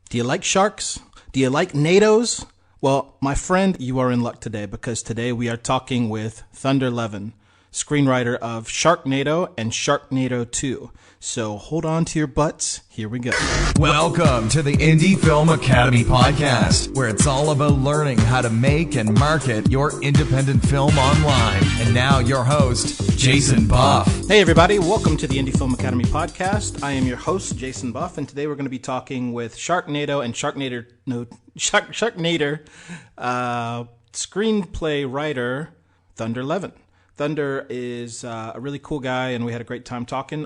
Do you like sharks? Do you like NATOs? Well, my friend, you are in luck today because today we are talking with Thunder Levin, screenwriter of Sharknado and Sharknado 2. So hold on to your butts. Here we go. Welcome to the Indie Film Academy podcast, where it's all about learning how to make and market your independent film online. And now your host, Jason Buff. Hey everybody, welcome to the Indie Film Academy podcast. I am your host, Jason Buff, and today we're going to be talking with Sharknado and Sharknado screenplay writer Thunder Levin. Thunder is a really cool guy, and we had a great time talking.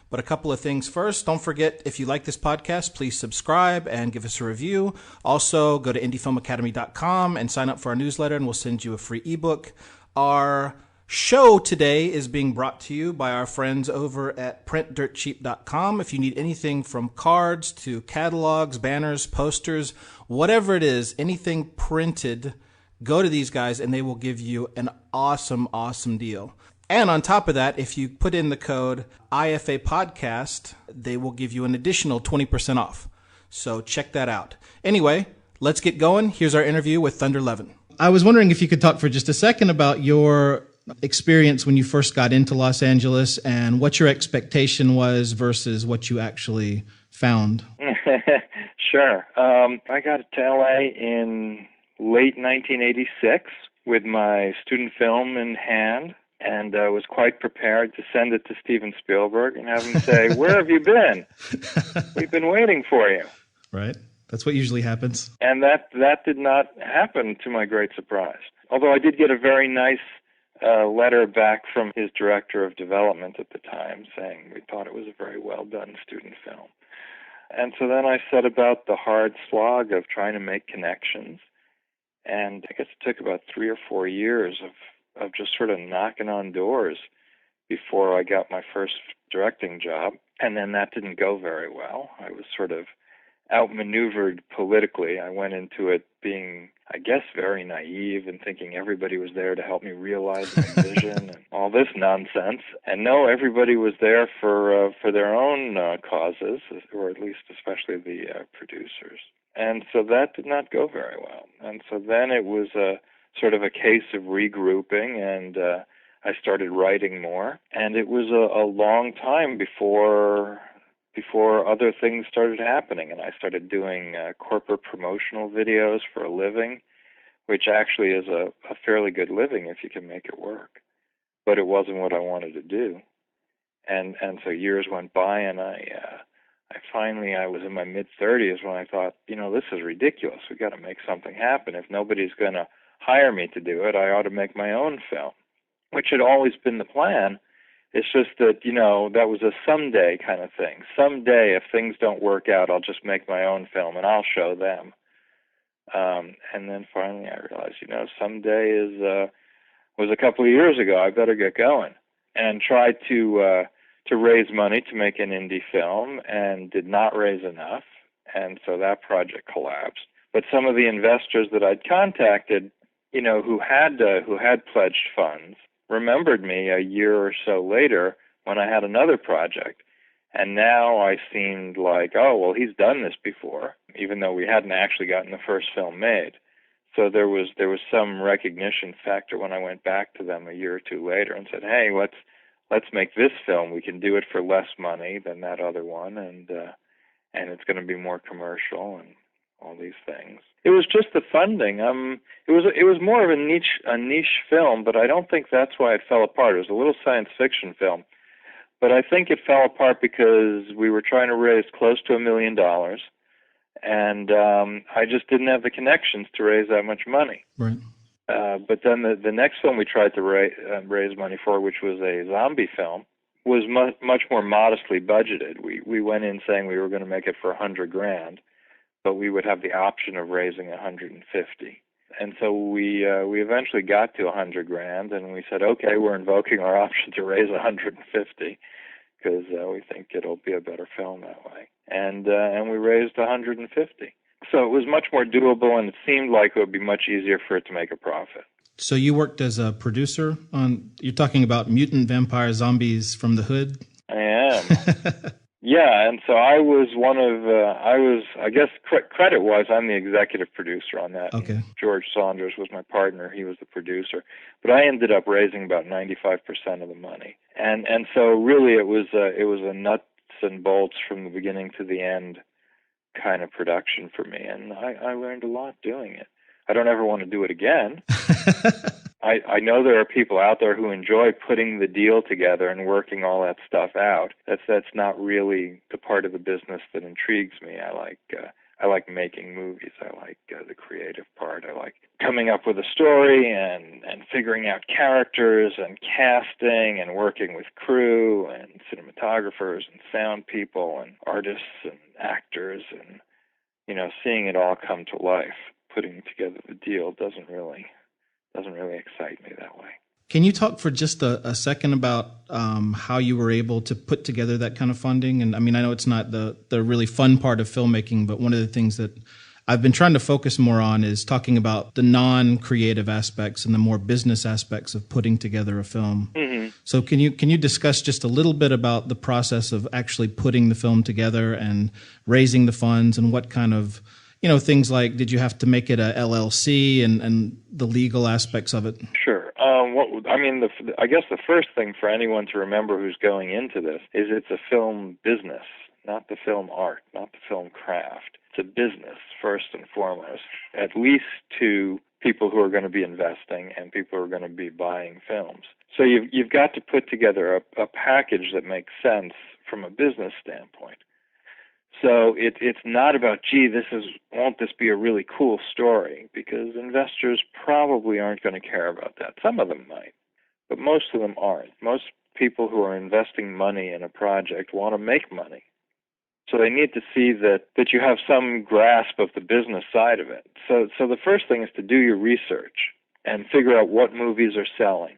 But a couple of things first. Don't forget, if you like this podcast, please subscribe and give us a review. Also, go to indiefilmacademy.com and sign up for our newsletter, and we'll send you a free ebook. Our show today is being brought to you by our friends over at printdirtcheap.com. If you need anything from cards to catalogs, banners, posters, whatever it is, anything printed, go to these guys and they will give you an awesome deal. And on top of that, if you put in the code IFA podcast, they will give you an additional 20% off. So check that out. Anyway, let's get going. Here's our interview with Thunder Levin. I was wondering if you could talk for just a second about your experience when you first got into Los Angeles and what your expectation was versus what you actually found. Sure. I got to LA in late 1986 with my student film in hand, and was quite prepared to send it to Steven Spielberg and have him say, "Where have you been? We've been waiting for you." Right. That's what usually happens. And that did not happen, to my great surprise. Although I did get a very nice letter back from his director of development at the time saying we thought it was a very well done student film. And so then I set about the hard slog of trying to make connections. And I guess it took about 3 or 4 years of just sort of knocking on doors before I got my first directing job. And then that didn't go very well. I was sort of outmaneuvered politically. I went into it being, I guess, very naive and thinking everybody was there to help me realize my vision and all this nonsense. And no, everybody was there for their own causes, or at least especially the producers. And so that did not go very well. And so then it was a sort of a case of regrouping, and I started writing more. And it was a long time before other things started happening. And I started doing corporate promotional videos for a living, which actually is a fairly good living if you can make it work. But it wasn't what I wanted to do. And so years went by, and I was in my mid-30s when I thought, this is ridiculous. We've got to make something happen. If nobody's going to hire me to do it, I ought to make my own film, which had always been the plan. It's just that, that was a someday kind of thing. Someday, if things don't work out, I'll just make my own film and I'll show them. And then finally I realized, someday was a couple of years ago. I better get going. And tried to raise money to make an indie film and did not raise enough, and so that project collapsed. But some of the investors that I'd contacted, who had pledged funds, remembered me a year or so later when I had another project, and now I seemed like, oh, well, he's done this before, even though we hadn't actually gotten the first film made. So there was some recognition factor when I went back to them a year or two later and said, hey, let's make this film. We can do it for less money than that other one, and it's going to be more commercial and all these things. It was just the funding. It was more of a niche film, but I don't think that's why it fell apart. It was a little science fiction film, but I think it fell apart because we were trying to raise close to $1 million, and I just didn't have the connections to raise that much money. Right. But then the next film we tried to raise money for, which was a zombie film, was much more modestly budgeted. We went in saying we were going to make it for $100,000, but we would have the option of raising $150,000. And so we eventually got to $100,000, and we said, okay, we're invoking our option to raise $150,000 because we think it'll be a better film that way. And we raised $150,000. So it was much more doable, and it seemed like it would be much easier for it to make a profit. So you worked as a producer on, you're talking about mutant vampire zombies from the hood? I am. Yeah, and so I was one of, I guess credit-wise, I'm the executive producer on that. Okay. George Saunders was my partner. He was the producer. But I ended up raising about 95% of the money. And so really it was a nuts and bolts from the beginning to the end kind of production for me. And I learned a lot doing it. I don't ever want to do it again. I know there are people out there who enjoy putting the deal together and working all that stuff out. That's not really the part of the business that intrigues me. I like making movies. I like the creative part. I like coming up with a story and figuring out characters and casting and working with crew and cinematographers and sound people and artists and actors and, seeing it all come to life. Putting together the deal doesn't really excite me that way. Can you talk for just a second about how you were able to put together that kind of funding? And I mean, I know it's not the really fun part of filmmaking, but one of the things that I've been trying to focus more on is talking about the non-creative aspects and the more business aspects of putting together a film. Mm-hmm. So can you discuss just a little bit about the process of actually putting the film together and raising the funds and what kind of things like, did you have to make it a LLC and the legal aspects of it? Sure. I guess the first thing for anyone to remember who's going into this is it's a film business, not the film art, not the film craft. It's a business, first and foremost, at least to people who are going to be investing and people who are going to be buying films. So you've got to put together a package that makes sense from a business standpoint. So it's not about, won't this be a really cool story? Because investors probably aren't going to care about that. Some of them might, but most of them aren't. Most people who are investing money in a project want to make money. So they need to see that you have some grasp of the business side of it. So the first thing is to do your research and figure out what movies are selling,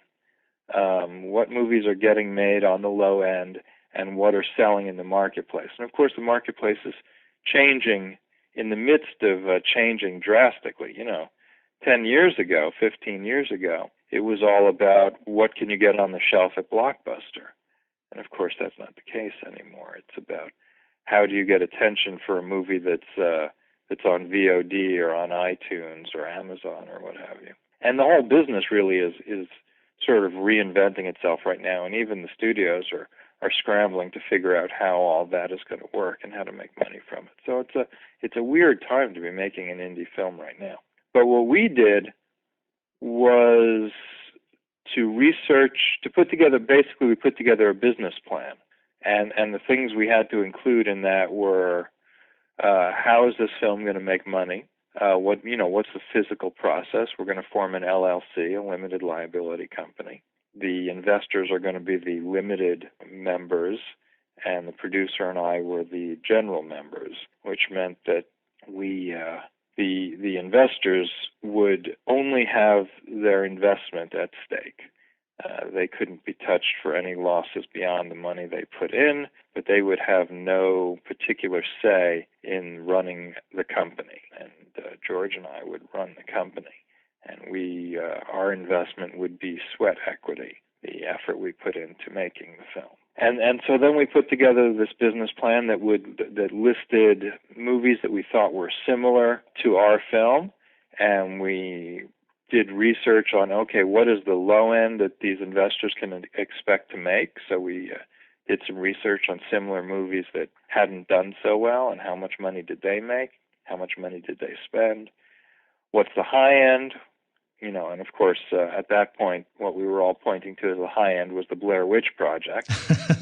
what movies are getting made on the low end, and what are selling in the marketplace. And of course, the marketplace is changing in the midst of changing drastically. 10 years ago, 15 years ago, it was all about what can you get on the shelf at Blockbuster. And of course, that's not the case anymore. It's about how do you get attention for a movie that's on VOD or on iTunes or Amazon or what have you. And the whole business really is sort of reinventing itself right now, and even the studios are scrambling to figure out how all that is going to work and how to make money from it. So it's a weird time to be making an indie film right now. But what we did was we put together a business plan. And the things we had to include in that were how is this film going to make money? What's the physical process? We're going to form an LLC, a limited liability company. The investors are going to be the limited members, and the producer and I were the general members, which meant that the investors would only have their investment at stake. They couldn't be touched for any losses beyond the money they put in, but they would have no particular say in running the company. And George and I would run the company. And our investment would be sweat equity, the effort we put into making the film. And so then we put together this business plan that listed movies that we thought were similar to our film, and we did research on, what is the low end that these investors can expect to make? So we did some research on similar movies that hadn't done so well, and how much money did they make? How much money did they spend? What's the high end? And of course, at that point, what we were all pointing to as the high end was the Blair Witch Project,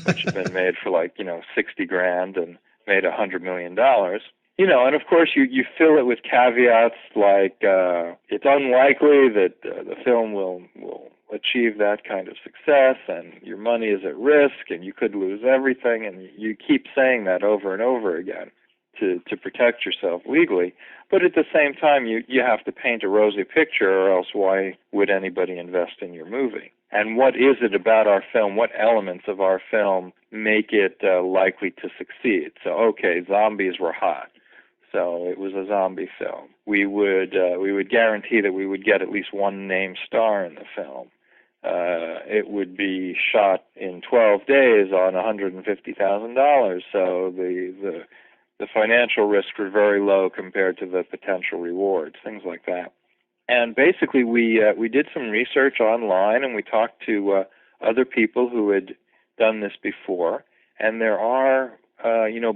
which had been made for $60,000 and made $100 million. And of course, you fill it with caveats like it's unlikely that the film will achieve that kind of success, and your money is at risk, and you could lose everything, and you keep saying that over and over again to protect yourself legally. But at the same time, you have to paint a rosy picture, or else why would anybody invest in your movie? And what is it about our film? What elements of our film make it likely to succeed? So, zombies were hot. So it was a zombie film. We would guarantee that we would get at least one named star in the film. it would be shot in 12 days on $150,000. So the financial risks were very low compared to the potential rewards, things like that. And basically, we did some research online, and we talked to other people who had done this before. And there are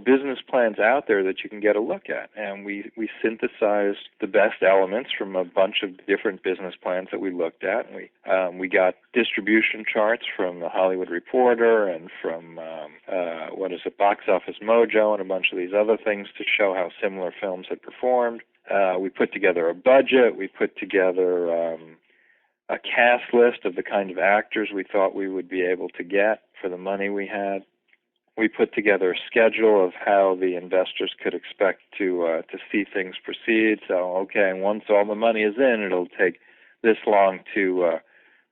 business plans out there that you can get a look at. And we synthesized the best elements from a bunch of different business plans that we looked at. And we got distribution charts from the Hollywood Reporter and from Box Office Mojo and a bunch of these other things to show how similar films had performed. We put together a budget. We put together a cast list of the kind of actors we thought we would be able to get for the money we had. We put together a schedule of how the investors could expect to see things proceed. So, okay, once all the money is in, it'll take this long to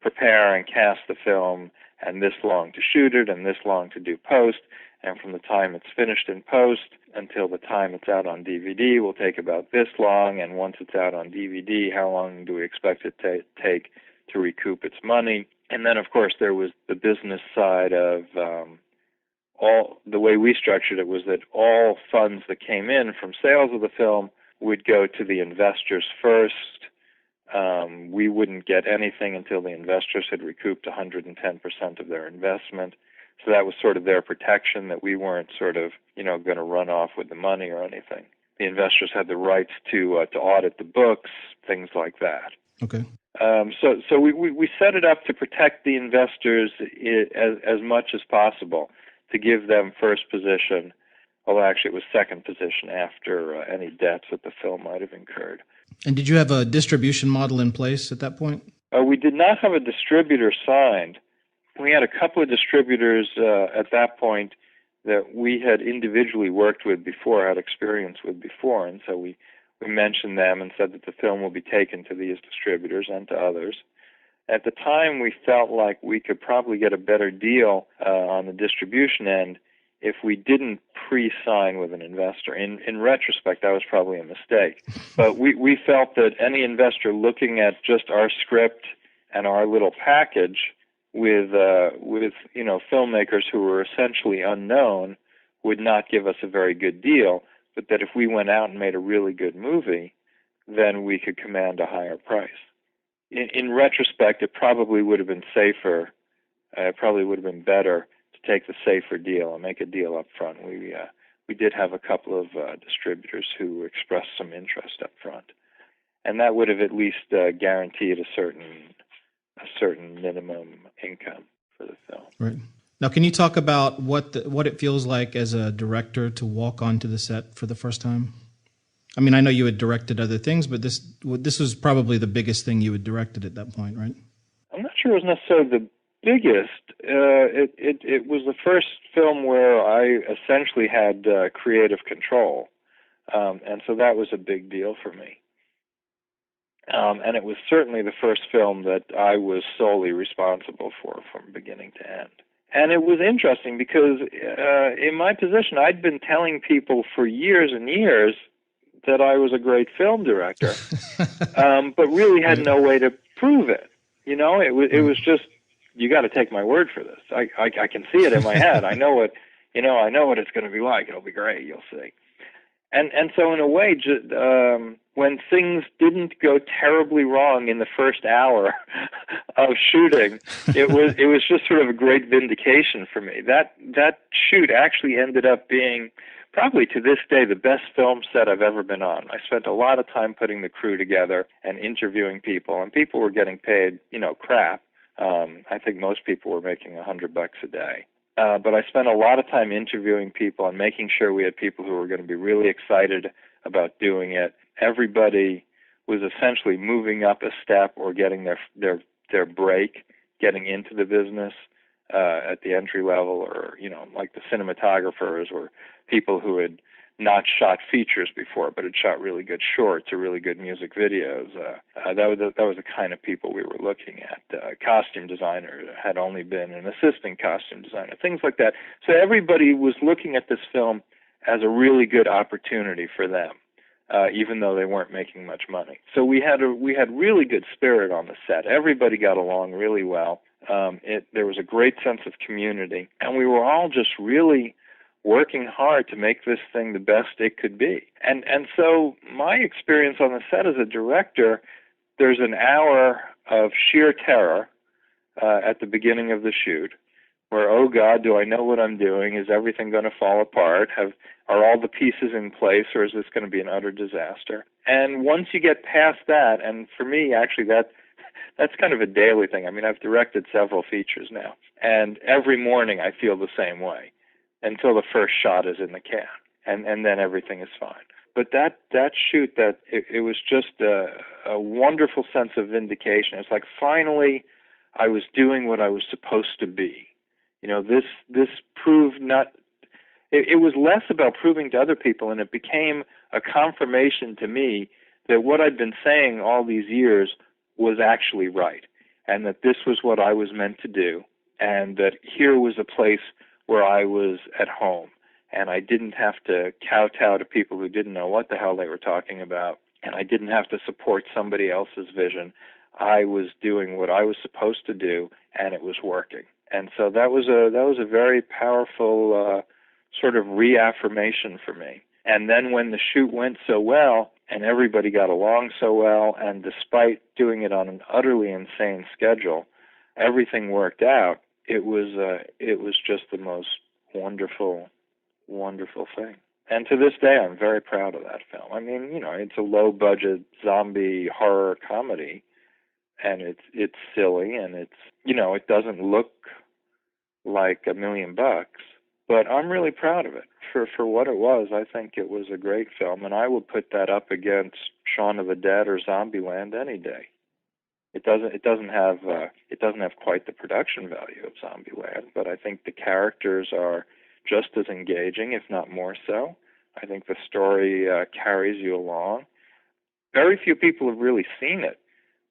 prepare and cast the film, and this long to shoot it, and this long to do post. And from the time it's finished in post until the time it's out on DVD will take about this long. And once it's out on DVD, how long do we expect it to take to recoup its money? And then, of course, there was the business side of the way we structured it was that all funds that came in from sales of the film would go to the investors first. We wouldn't get anything until the investors had recouped 110% of their investment. So that was sort of their protection, that we weren't sort of, going to run off with the money or anything. The investors had the rights to audit the books, things like that. Okay. So we set it up to protect the investors as much as possible, to give them first position, although actually it was second position after any debts that the film might have incurred. And did you have a distribution model in place at that point? We did not have a distributor signed. We had a couple of distributors at that point that we had individually worked with before, had experience with before, and so we mentioned them and said that the film will be taken to these distributors and to others. At the time, we felt like we could probably get a better deal on the distribution end if we didn't pre-sign with an investor. In retrospect, that was probably a mistake. But we felt that any investor looking at just our script and our little package with filmmakers who were essentially unknown would not give us a very good deal, but that if we went out and made a really good movie, then we could command a higher price. In retrospect, it probably would have been safer. It probably would have been better to take the safer deal and make a deal up front. We did have a couple of distributors who expressed some interest up front, and that would have at least guaranteed a certain minimum income for the film. Right. Now, can you talk about what it feels like as a director to walk onto the set for the first time? I mean, I know you had directed other things, but this was probably the biggest thing you had directed at that point, right? I'm not sure it was necessarily the biggest. It was the first film where I essentially had creative control, and so that was a big deal for me. And it was certainly the first film that I was solely responsible for from beginning to end. And it was interesting because in my position, I'd been telling people for years and years that I was a great film director, but really had no way to prove it. It was just, you got to take my word for this. I can see it in my head. I know what it's going to be like. It'll be great. You'll see. And so in a way, when things didn't go terribly wrong in the first hour of shooting, it was just sort of a great vindication for me. That shoot actually ended up being probably to this day the best film set I've ever been on. I spent a lot of time putting the crew together and interviewing people, and people were getting paid, crap. I think most people were making $100 a day. But I spent a lot of time interviewing people and making sure we had people who were going to be really excited about doing it. Everybody was essentially moving up a step or getting their break, getting into the business at the entry level, or like the cinematographers or people who had not shot features before but had shot really good shorts or really good music videos. That was the kind of people we were looking at. Costume designer had only been an assistant costume designer, things like that. So everybody was looking at this film as a really good opportunity for them, even though they weren't making much money. So we had really good spirit on the set. Everybody got along really well. There was a great sense of community, and we were all just really working hard to make this thing the best it could be. And so my experience on the set as a director, there's an hour of sheer terror at the beginning of the shoot, where, oh God, do I know what I'm doing? Is everything going to fall apart? Are all the pieces in place, or is this going to be an utter disaster? And once you get past that, and for me, actually, that's kind of a daily thing. I mean, I've directed several features now, and every morning I feel the same way until the first shot is in the can, and then everything is fine. But that shoot, it was just a wonderful sense of vindication. It's like finally I was doing what I was supposed to be. You know, this proved not. It was less about proving to other people, and it became a confirmation to me that what I'd been saying all these years was actually right, and that this was what I was meant to do, and that here was a place where I was at home, and I didn't have to kowtow to people who didn't know what the hell they were talking about, and I didn't have to support somebody else's vision. I was doing what I was supposed to do, and it was working. And so that was a very powerful sort of reaffirmation for me. And then when the shoot went so well, and everybody got along so well, and despite doing it on an utterly insane schedule, everything worked out. It was just the most wonderful, wonderful thing. And to this day, I'm very proud of that film. I mean, you know, it's a low-budget zombie horror comedy, and it's silly, and it's, you know, it doesn't look like $1 million, but I'm really proud of it. For what it was, I think it was a great film, and I would put that up against Shaun of the Dead or Zombieland any day. It doesn't have quite the production value of Zombieland, but I think the characters are just as engaging, if not more so. I think the story carries you along. Very few people have really seen it,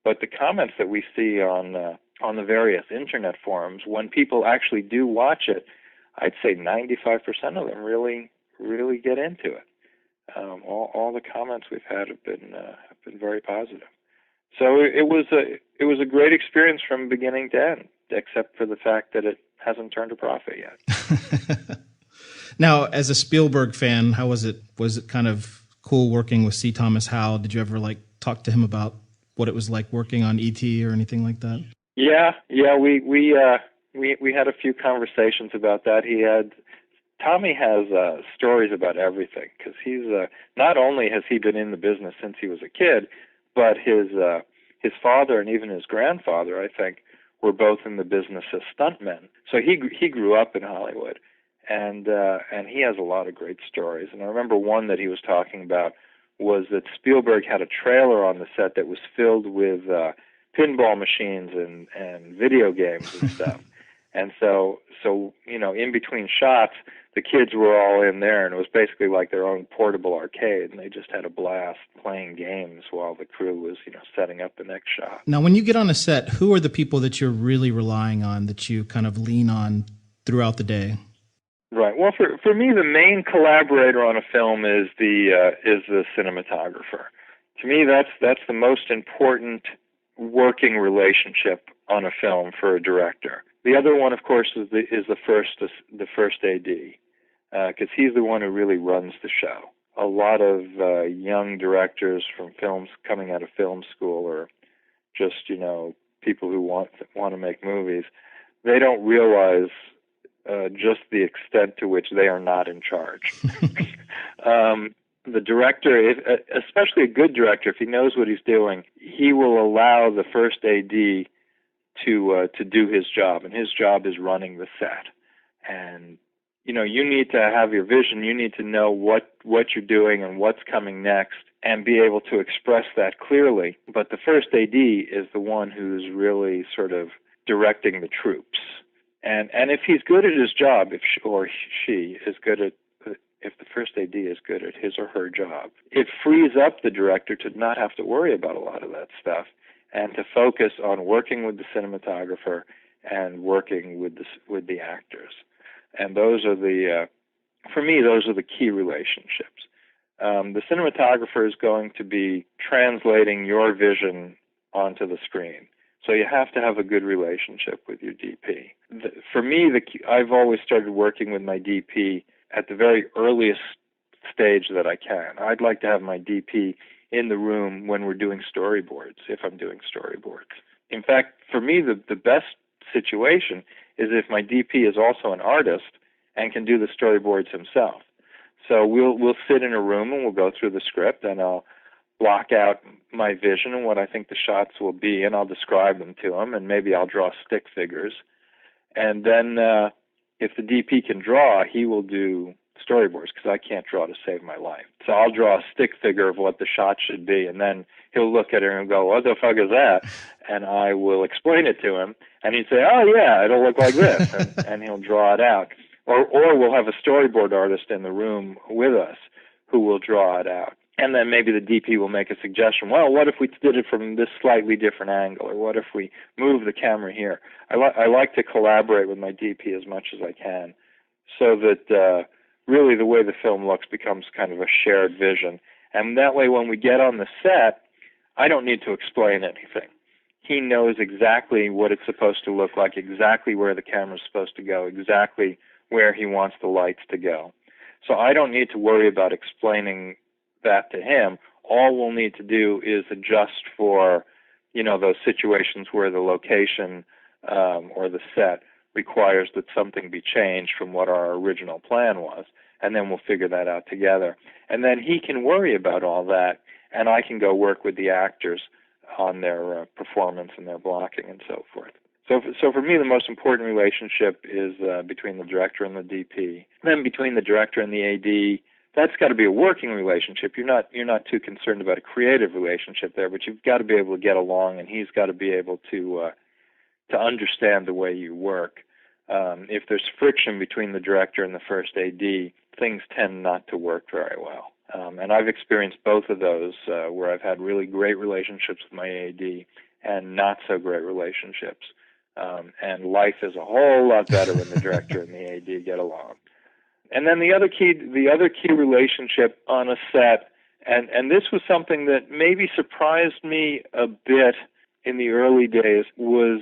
but the comments that we see on the various internet forums, when people actually do watch it, I'd say 95% of them really get into it. All the comments we've had have been very positive. So it was a great experience from beginning to end, except for the fact that it hasn't turned a profit yet. Now, as a Spielberg fan, how was it? Was it kind of cool working with C. Thomas Howell? Did you ever talk to him about what it was like working on E.T. or anything like that? Yeah. We had a few conversations about that. Tommy has stories about everything, because he's not only has he been in the business since he was a kid, but his father and even his grandfather, I think, were both in the business as stuntmen. So he grew up in Hollywood, and he has a lot of great stories. And I remember one that he was talking about was that Spielberg had a trailer on the set that was filled with pinball machines and video games and stuff. And so you know, in between shots, the kids were all in there, and it was basically like their own portable arcade, and they just had a blast playing games while the crew was, you know, setting up the next shot. Now, when you get on a set, who are the people that you're really relying on, that you kind of lean on throughout the day? Right. Well, for me, the main collaborator on a film is the cinematographer. To me, that's the most important working relationship on a film for a director. The other one, of course, is the first AD, because he's the one who really runs the show. A lot of young directors from films coming out of film school, or just, you know, people who want to make movies, they don't realize just the extent to which they are not in charge. The director, especially a good director, if he knows what he's doing, he will allow the first AD to do his job, and his job is running the set. And you know, you need to have your vision. You need to know what you're doing and what's coming next, and be able to express that clearly. But the first AD is the one who's really sort of directing the troops. And if he's good at his job, if the first AD is good at his or her job, it frees up the director to not have to worry about a lot of that stuff, and to focus on working with the cinematographer and working with the actors. And those are for me, those are the key relationships. The cinematographer is going to be translating your vision onto the screen. So you have to have a good relationship with your DP. For me, I've always started working with my DP at the very earliest stage that I can. I'd like to have my DP in the room when we're doing storyboards, if I'm doing storyboards. In fact, for me, the best situation is if my DP is also an artist and can do the storyboards himself. So we'll sit in a room and we'll go through the script, and I'll block out my vision and what I think the shots will be, and I'll describe them to him, and maybe I'll draw stick figures. And then if the DP can draw, he will do storyboards, because I can't draw to save my life. So I'll draw a stick figure of what the shot should be, and then he'll look at it and go, what the fuck is that? And I will explain it to him, and he'd say, oh yeah, it'll look like this, and he'll draw it out. Or we'll have a storyboard artist in the room with us who will draw it out. And then maybe the DP will make a suggestion. Well, what if we did it from this slightly different angle? Or what if we move the camera here? I like to collaborate with my DP as much as I can, so that really the way the film looks becomes kind of a shared vision. And that way when we get on the set, I don't need to explain anything. He knows exactly what it's supposed to look like, exactly where the camera's supposed to go, exactly where he wants the lights to go. So I don't need to worry about explaining that to him. All we'll need to do is adjust for, those situations where the location or the set requires that something be changed from what our original plan was, and then we'll figure that out together. And then he can worry about all that, and I can go work with the actors on their performance and their blocking and so forth. So for me, the most important relationship is between the director and the DP. Then between the director and the AD, that's got to be a working relationship. You're not too concerned about a creative relationship there, but you've got to be able to get along, and he's got to be able to understand the way you work. If there's friction between the director and the first AD, things tend not to work very well. And I've experienced both of those, where I've had really great relationships with my AD and not so great relationships. And life is a whole lot better when the director and the AD get along. And then the other key relationship on a set, and this was something that maybe surprised me a bit in the early days, was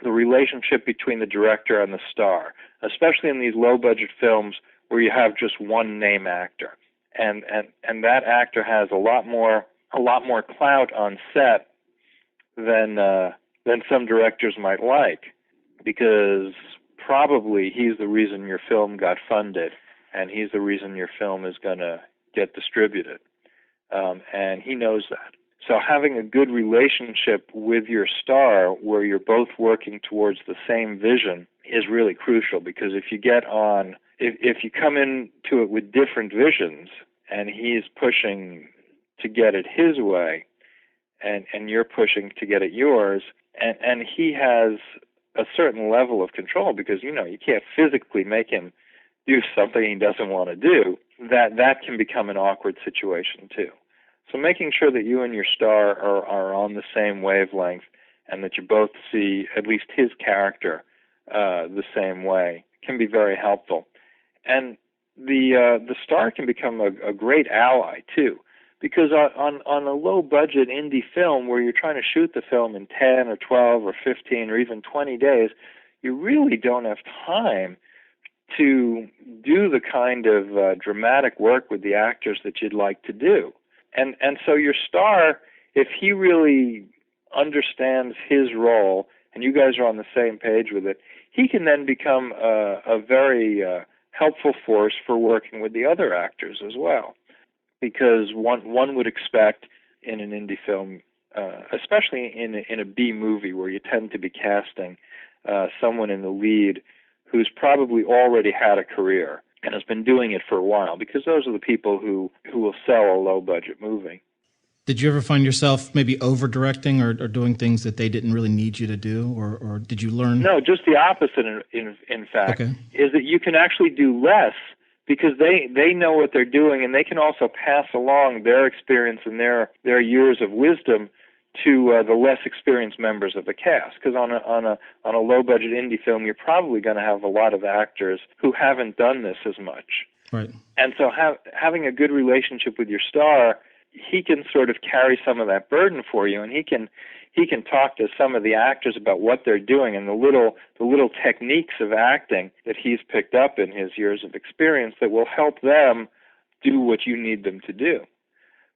the relationship between the director and the star, especially in these low-budget films where you have just one name actor, and that actor has a lot more clout on set than some directors might like, because probably he's the reason your film got funded, and he's the reason your film is going to get distributed, and he knows that. So having a good relationship with your star where you're both working towards the same vision is really crucial, because if you come into it with different visions and he's pushing to get it his way and you're pushing to get it yours, and he has a certain level of control, because you can't physically make him do something he doesn't want to do, that can become an awkward situation too. So making sure that you and your star are on the same wavelength, and that you both see at least his character the same way, can be very helpful. And the star can become a great ally too, because on a low-budget indie film where you're trying to shoot the film in 10 or 12 or 15 or even 20 days, you really don't have time to do the kind of dramatic work with the actors that you'd like to do. And so your star, if he really understands his role and you guys are on the same page with it, he can then become a very helpful force for working with the other actors as well. Because one would expect in an indie film, especially in a B movie where you tend to be casting someone in the lead who's probably already had a career and has been doing it for a while, because those are the people who will sell a low-budget movie. Did you ever find yourself maybe over-directing or doing things that they didn't really need you to do, or did you learn? No, just the opposite, in fact, okay. Is that you can actually do less, because they know what they're doing, and they can also pass along their experience and their years of wisdom to the less experienced members of the cast. Because on a low-budget indie film, you're probably going to have a lot of actors who haven't done this as much. Right. And so having a good relationship with your star he can sort of carry some of that burden for you, and he can talk to some of the actors about what they're doing and the little techniques of acting that he's picked up in his years of experience that will help them do what you need them to do.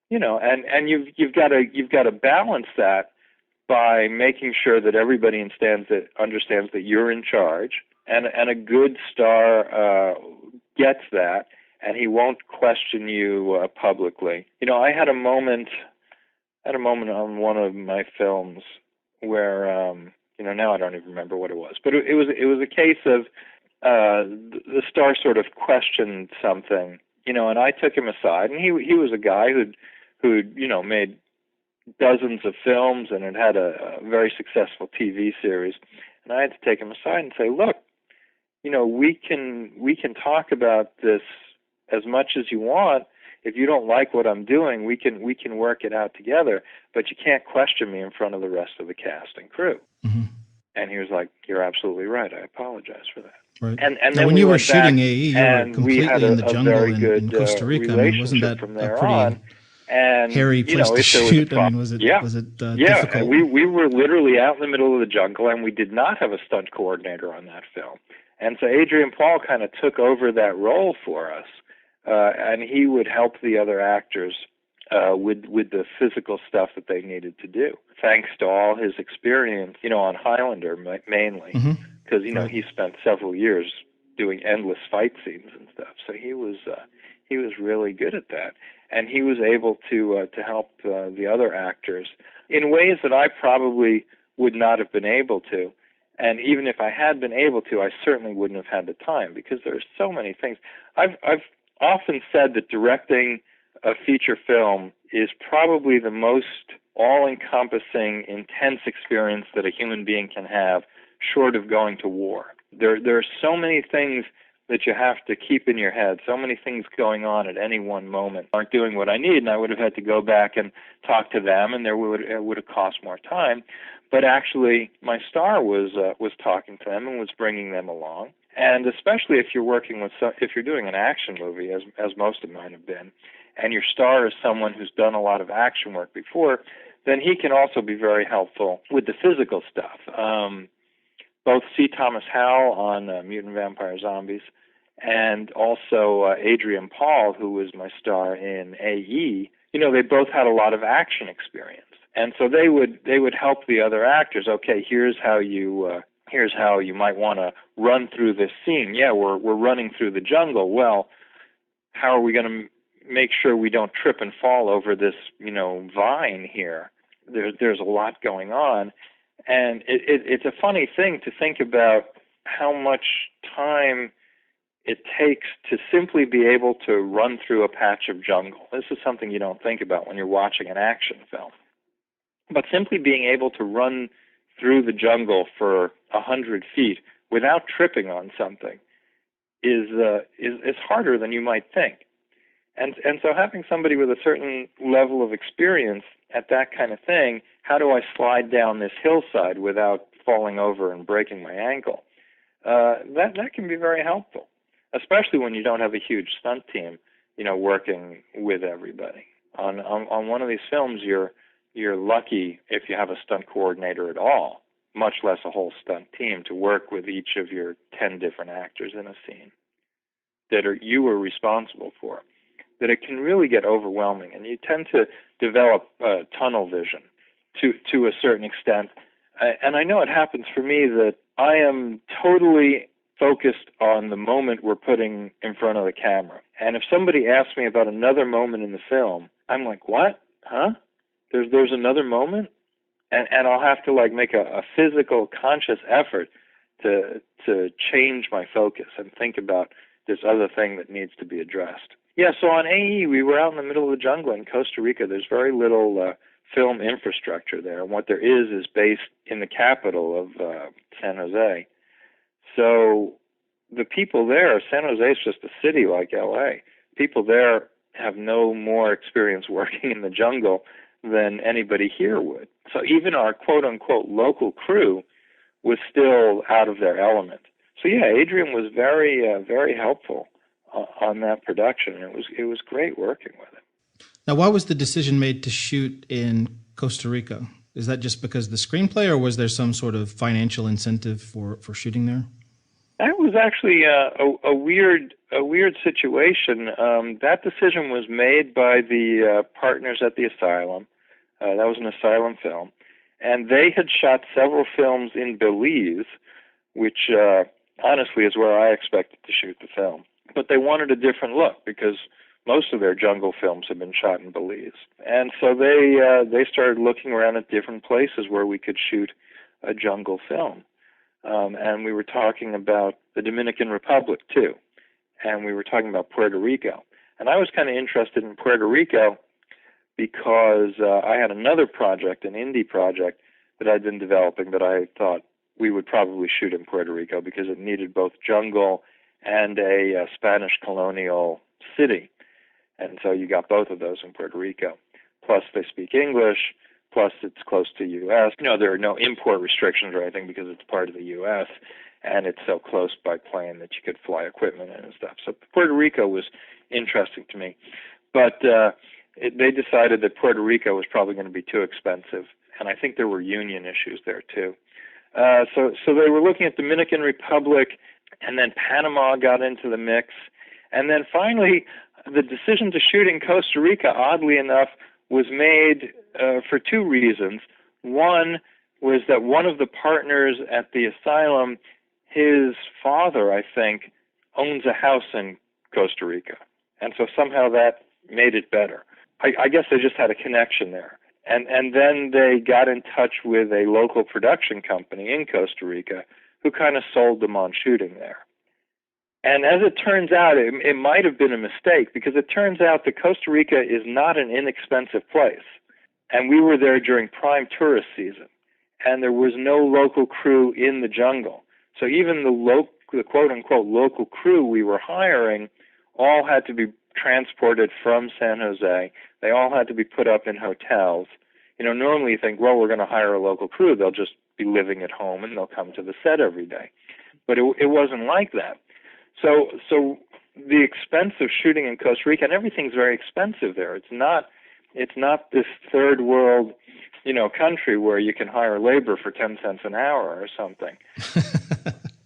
You know, and you've got to balance that by making sure that everybody understands that you're in charge, and a good star gets that, and he won't question you publicly. You know, I had a moment on one of my films where now I don't even remember what it was, but it was a case of the star sort of questioned something, and I took him aside, and he was a guy who'd made dozens of films and had a very successful TV series, and I had to take him aside and say, look, we can talk about this as much as you want. If you don't like what I'm doing, we can work it out together, but you can't question me in front of the rest of the cast and crew. Mm-hmm. And he was like, you're absolutely right. I apologize for that. Right. And now, then when you were shooting AE, you were completely in the jungle in Costa Rica. I mean, wasn't that a pretty hairy place to shoot? I mean, was it difficult? Yeah, we were literally out in the middle of the jungle, and we did not have a stunt coordinator on that film. And so Adrian Paul kind of took over that role for us. And he would help the other actors with the physical stuff that they needed to do, thanks to all his experience, on Highlander mainly, because he spent several years doing endless fight scenes and stuff. So he was really good at that, and he was able to help the other actors in ways that I probably would not have been able to. And even if I had been able to, I certainly wouldn't have had the time, because there are so many things. I've often said that directing a feature film is probably the most all-encompassing, intense experience that a human being can have, short of going to war. There are so many things that you have to keep in your head, so many things going on at any one moment. Aren't doing what I need, and I would have had to go back and talk to them, and it would have cost more time. But actually, my star was talking to them and was bringing them along. And especially if you're working if you're doing an action movie, as most of mine have been, and your star is someone who's done a lot of action work before, then he can also be very helpful with the physical stuff. Both C. Thomas Howell on Mutant Vampire Zombies, and also Adrian Paul, who was my star in AE. They both had a lot of action experience, and so they would help the other actors. Okay, here's how you might want to run through this scene. Yeah, we're running through the jungle. Well, how are we going to make sure we don't trip and fall over this, vine here? There's a lot going on. And it's a funny thing to think about how much time it takes to simply be able to run through a patch of jungle. This is something you don't think about when you're watching an action film. But simply being able to run through the jungle for 100 feet without tripping on something is harder than you might think. And so having somebody with a certain level of experience at that kind of thing, how do I slide down this hillside without falling over and breaking my ankle? That can be very helpful, especially when you don't have a huge stunt team, working with everybody. On one of these films, you're lucky if you have a stunt coordinator at all, much less a whole stunt team to work with each of your 10 different actors in a scene that you are responsible for. That it can really get overwhelming, and you tend to develop tunnel vision to a certain extent. And I know it happens for me that I am totally focused on the moment we're putting in front of the camera. And if somebody asks me about another moment in the film, I'm like, what? Huh? There's another moment? And I'll have to make a physical, conscious effort to change my focus and think about this other thing that needs to be addressed. Yeah, so on AE, we were out in the middle of the jungle in Costa Rica. There's very little film infrastructure there, and what there is based in the capital of San Jose. So the people there, San Jose is just a city like LA. People there have no more experience working in the jungle than anybody here would. So even our quote-unquote local crew was still out of their element. So yeah, Adrian was very, very helpful on that production. It was great working with him. Now, why was the decision made to shoot in Costa Rica? Is that just because of the screenplay, or was there some sort of financial incentive for shooting there? That was actually a weird situation. That decision was made by the partners at the Asylum. That was an Asylum film. And they had shot several films in Belize, which honestly is where I expected to shoot the film. But they wanted a different look because most of their jungle films have been shot in Belize. And so they started looking around at different places where we could shoot a jungle film. And we were talking about the Dominican Republic, too. And we were talking about Puerto Rico. And I was kind of interested in Puerto Rico because I had another project, an indie project, that I'd been developing that I thought we would probably shoot in Puerto Rico because it needed both jungle and a Spanish colonial city. And so you got both of those in Puerto Rico. Plus, they speak English. Plus, it's close to U.S. There are no import restrictions or anything because it's part of the U.S., and it's so close by plane that you could fly equipment in and stuff. So Puerto Rico was interesting to me. But they decided that Puerto Rico was probably going to be too expensive, and I think there were union issues there, too. So they were looking at Dominican Republic, and then Panama got into the mix. And then finally, the decision to shoot in Costa Rica, oddly enough, was made for two reasons. One was that one of the partners at the Asylum, his father, I think, owns a house in Costa Rica. And so somehow that made it better. I guess they just had a connection there. And then they got in touch with a local production company in Costa Rica who kind of sold them on shooting there. And as it turns out, it might have been a mistake because it turns out that Costa Rica is not an inexpensive place. And we were there during prime tourist season, and there was no local crew in the jungle. So even the quote-unquote local crew we were hiring all had to be transported from San Jose. They all had to be put up in hotels. Normally you think, well, we're going to hire a local crew. They'll just be living at home, and they'll come to the set every day. But it wasn't like that. So the expense of shooting in Costa Rica, and everything's very expensive there. It's not this third world, country where you can hire labor for 10 cents an hour or something.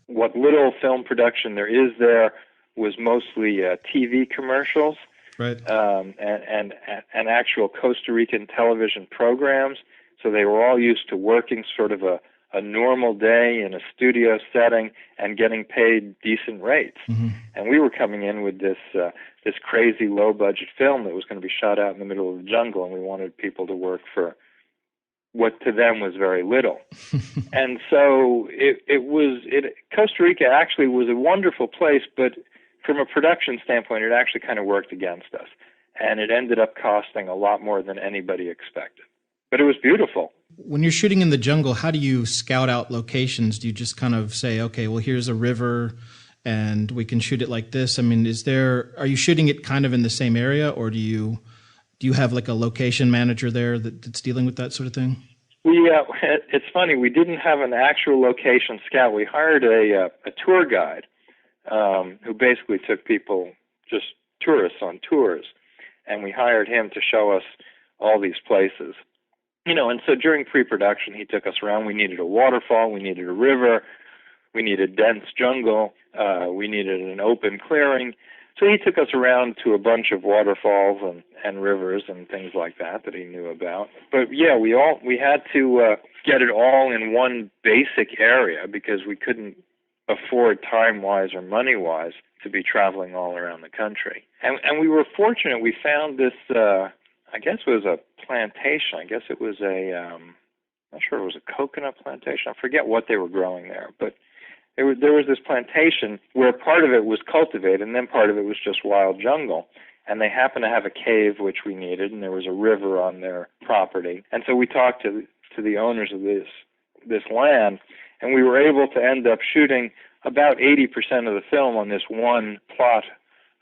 What little film production there is there was mostly TV commercials, right, and actual Costa Rican television programs. So they were all used to working sort of a normal day in a studio setting and getting paid decent rates. Mm-hmm. And we were coming in with this crazy low-budget film that was going to be shot out in the middle of the jungle, and we wanted people to work for what to them was very little. And so Costa Rica actually was a wonderful place, but from a production standpoint, it actually kind of worked against us. And it ended up costing a lot more than anybody expected. But it was beautiful. When you're shooting in the jungle, how do you scout out locations? Do you just kind of say, okay, well, here's a river and we can shoot it like this? I mean, are you shooting it kind of in the same area, or do you have like a location manager there that's dealing with that sort of thing? It's funny. We didn't have an actual location scout. We hired a tour guide who basically took people, just tourists on tours, and we hired him to show us all these places. And so during pre-production, he took us around. We needed a waterfall. We needed a river. We needed dense jungle. We needed an open clearing. So he took us around to a bunch of waterfalls and rivers and things like that he knew about. But yeah, we had to get it all in one basic area because we couldn't afford time-wise or money-wise to be traveling all around the country. And we were fortunate. We found this, I guess it was a plantation. I guess it was I'm not sure it was a coconut plantation. I forget what they were growing there, but there was this plantation where part of it was cultivated and then part of it was just wild jungle. And they happened to have a cave, which we needed, and there was a river on their property. And so we talked to the owners of this land, and we were able to end up shooting about 80% of the film on this one plot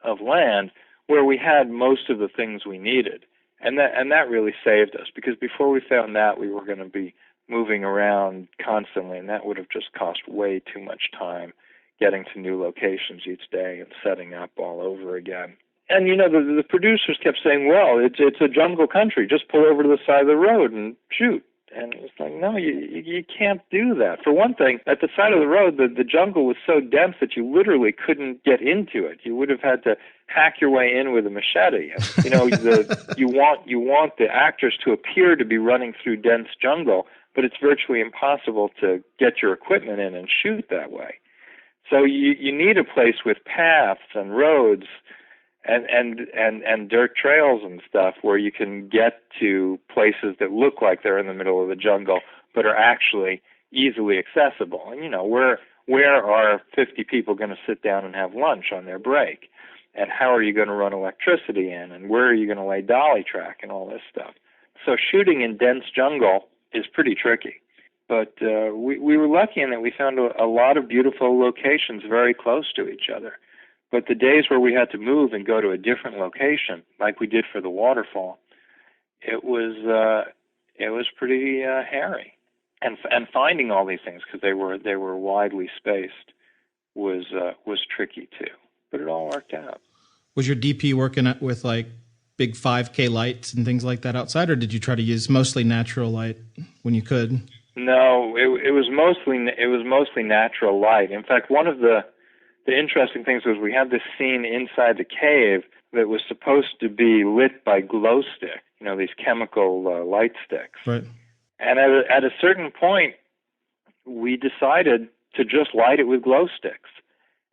of land where we had most of the things we needed. And that really saved us, because before we found that, we were going to be moving around constantly, and that would have just cost way too much time getting to new locations each day and setting up all over again. And the producers kept saying, well, it's a jungle country. Just pull over to the side of the road and shoot. And it was like, no, you can't do that. For one thing, at the side of the road, the jungle was so dense that you literally couldn't get into it. You would have had to hack your way in with a machete. You want the actors to appear to be running through dense jungle, but it's virtually impossible to get your equipment in and shoot that way. So you need a place with paths and roads and dirt trails and stuff where you can get to places that look like they're in the middle of the jungle but are actually easily accessible. And where are 50 people going to sit down and have lunch on their break? And how are you going to run electricity in? And where are you going to lay dolly track and all this stuff? So shooting in dense jungle is pretty tricky. But we were lucky in that we found a lot of beautiful locations very close to each other. But the days where we had to move and go to a different location, like we did for the waterfall, it was pretty hairy. And finding all these things, because they were widely spaced, was tricky too. But it all worked out. Was your DP working with like big 5K lights and things like that outside, or did you try to use mostly natural light when you could? No, it was mostly natural light. In fact, one of the interesting things was we had this scene inside the cave that was supposed to be lit by glow stick, these chemical light sticks. Right. And at a certain point, we decided to just light it with glow sticks.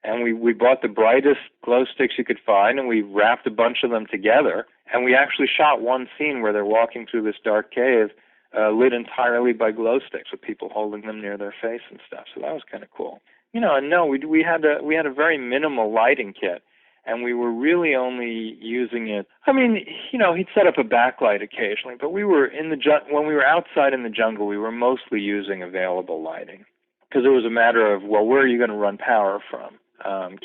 And we bought the brightest glow sticks you could find, and we wrapped a bunch of them together. And we actually shot one scene where they're walking through this dark cave, lit entirely by glow sticks, with people holding them near their face and stuff. So that was kind of cool. And no, we had a very minimal lighting kit, and we were really only using it. I mean, he'd set up a backlight occasionally, but we were when we were outside in the jungle, we were mostly using available lighting, because it was a matter of, well, where are you going to run power from?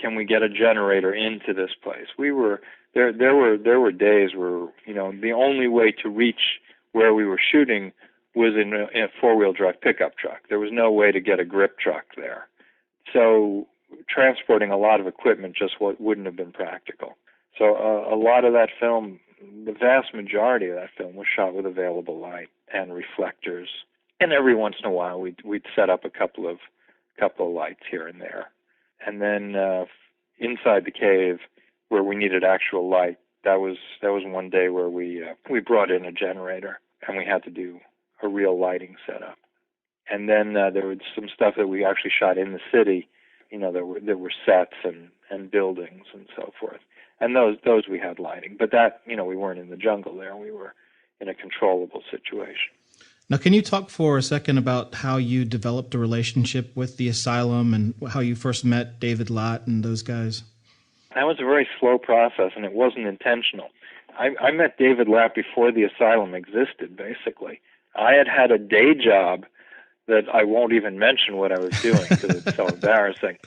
Can we get a generator into this place? We were there were days where the only way to reach where we were shooting was in a four-wheel drive pickup truck. There was no way to get a grip truck there. So transporting a lot of equipment just wouldn't have been practical. So a lot of that film, the vast majority of that film, was shot with available light and reflectors. And every once in a while, we'd set up a couple of lights here and there. And then inside the cave, where we needed actual light, that was one day where we brought in a generator, and we had to do a real lighting setup. And then there was some stuff that we actually shot in the city. There were sets and buildings and so forth. And those we had lighting. But that, we weren't in the jungle there. We were in a controllable situation. Now, can you talk for a second about how you developed a relationship with the Asylum and how you first met David Lott and those guys? That was a very slow process, and it wasn't intentional. I met David Lott before the Asylum existed, basically. I had a day job that I won't even mention what I was doing because it's so embarrassing.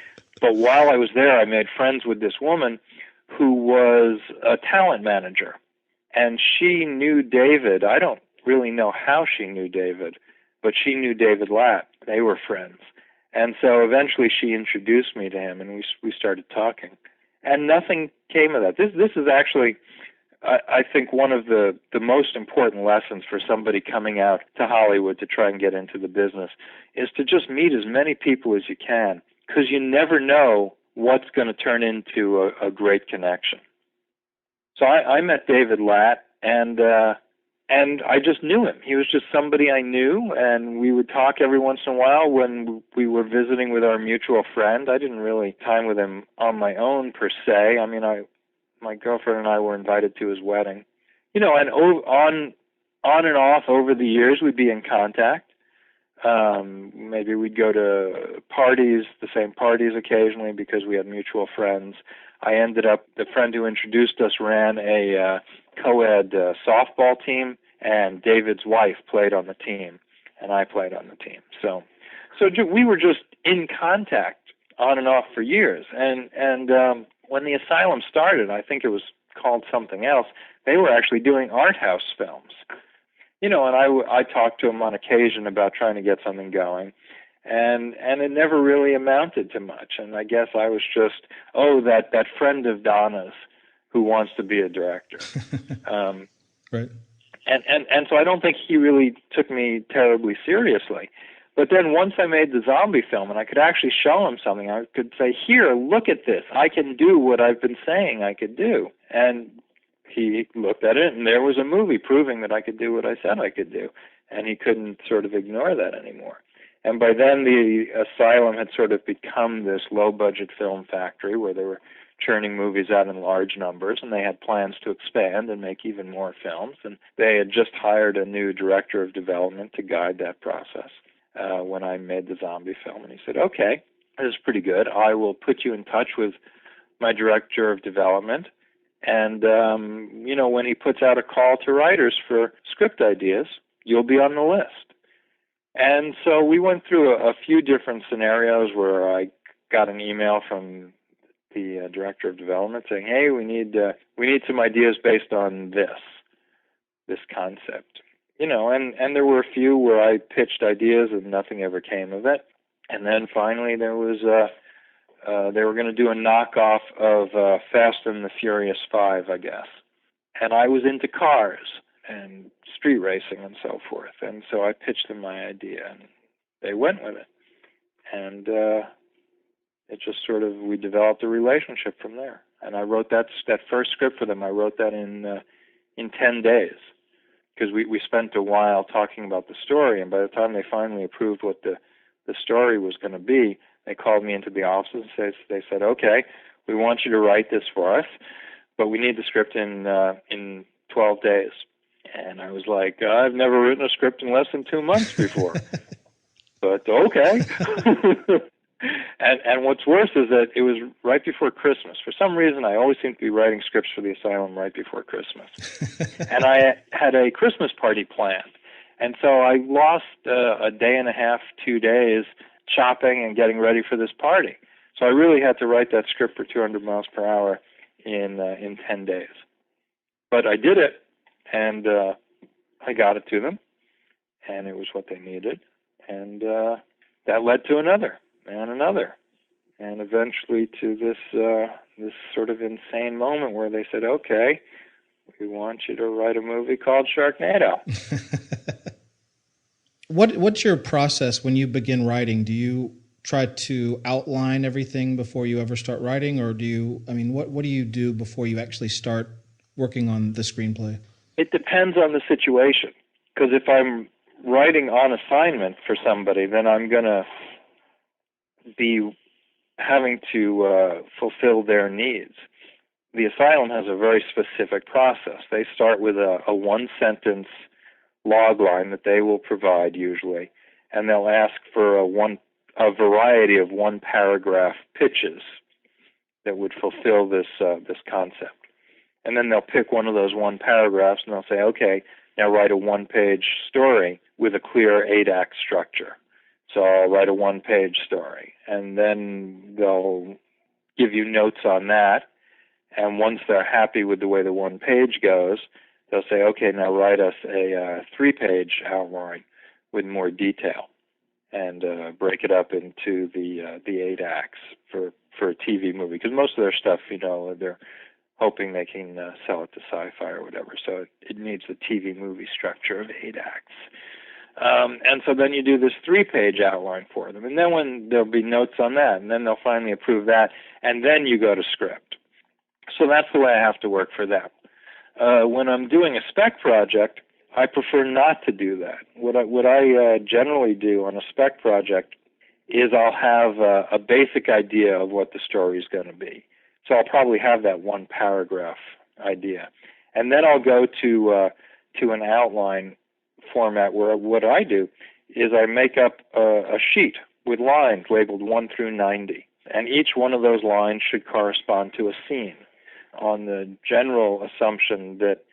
But while I was there, I made friends with this woman who was a talent manager. And she knew David. I don't really know how she knew David, but she knew David Lott. They were friends. And so eventually she introduced me to him, and we started talking. And nothing came of that. This is actually, I think, one of the most important lessons for somebody coming out to Hollywood to try and get into the business is to just meet as many people as you can, because you never know what's going to turn into a great connection. So I met David Lott, and I just knew him. He was just somebody I knew, and we would talk every once in a while when we were visiting with our mutual friend. I didn't really time with him on my own, per se. I mean, my girlfriend and I were invited to his wedding. And on and off over the years, we'd be in contact. Maybe we'd go to parties, the same parties occasionally, because we had mutual friends. I ended up, the friend who introduced us ran a co-ed softball team, and David's wife played on the team, and I played on the team. So we were just in contact on and off for years. And when the Asylum started, I think it was called something else, they were actually doing art house films. And I talked to him on occasion about trying to get something going, and it never really amounted to much. And I guess I was just, that friend of Donna's who wants to be a director. Right. And so I don't think he really took me terribly seriously. But then once I made the zombie film and I could actually show him something, I could say, here, look at this. I can do what I've been saying I could do. And he looked at it, and there was a movie proving that I could do what I said I could do. And he couldn't sort of ignore that anymore. And by then, the Asylum had sort of become this low-budget film factory where they were churning movies out in large numbers, and they had plans to expand and make even more films. And they had just hired a new director of development to guide that process when I made the zombie film. And he said, okay, this is pretty good. I will put you in touch with my director of development. And, when he puts out a call to writers for script ideas, you'll be on the list. And so we went through a few different scenarios where I got an email from the director of development saying, hey, we need some ideas based on this concept. And there were a few where I pitched ideas and nothing ever came of it. And then finally there was they were going to do a knockoff of Fast and the Furious 5, I guess. And I was into cars and street racing and so forth. And so I pitched them my idea, and they went with it. And it just sort of, we developed a relationship from there. And I wrote that first script for them. I wrote that in 10 days because we spent a while talking about the story. And by the time they finally approved what the story was going to be, they called me into the office and they said, okay, we want you to write this for us, but we need the script in 12 days. And I was like, I've never written a script in less than 2 months before. But okay. And what's worse is that it was right before Christmas. For some reason, I always seem to be writing scripts for the Asylum right before Christmas. And I had a Christmas party planned. And so I lost a day and a half, 2 days, shopping and getting ready for this party. So I really had to write that script for 200 miles per hour in 10 days. But I did it, and I got it to them, and it was what they needed. And that led to another, and another, and eventually to this sort of insane moment where they said, okay, we want you to write a movie called Sharknado. What's your process when you begin writing? Do you try to outline everything before you ever start writing, or what do you do before you actually start working on the screenplay? It depends on the situation, because if I'm writing on assignment for somebody, then I'm going to be having to fulfill their needs. The Asylum has a very specific process. They start with a one-sentence log line that they will provide usually, and they'll ask for a variety of one-paragraph pitches that would fulfill this concept. And then they'll pick one of those one paragraphs and they'll say, okay, now write a one-page story with a clear 8-act structure. So I'll write a one-page story. And then they'll give you notes on that. And once they're happy with the way the one page goes, they'll say, okay, now write us a 3-page outline with more detail and break it up into the 8 acts for a TV movie. Because most of their stuff, they're hoping they can sell it to sci-fi or whatever. So it needs the TV movie structure of 8 acts. And so then you do this 3-page outline for them. And then when there'll be notes on that, and then they'll finally approve that, and then you go to script. So that's the way I have to work for them. When I'm doing a spec project, I prefer not to do that. What I generally do on a spec project is I'll have a basic idea of what the story is going to be. So I'll probably have that one paragraph idea. And then I'll go to an outline format where what I do is I make up a sheet with lines labeled 1 through 90. And each one of those lines should correspond to a scene on the general assumption that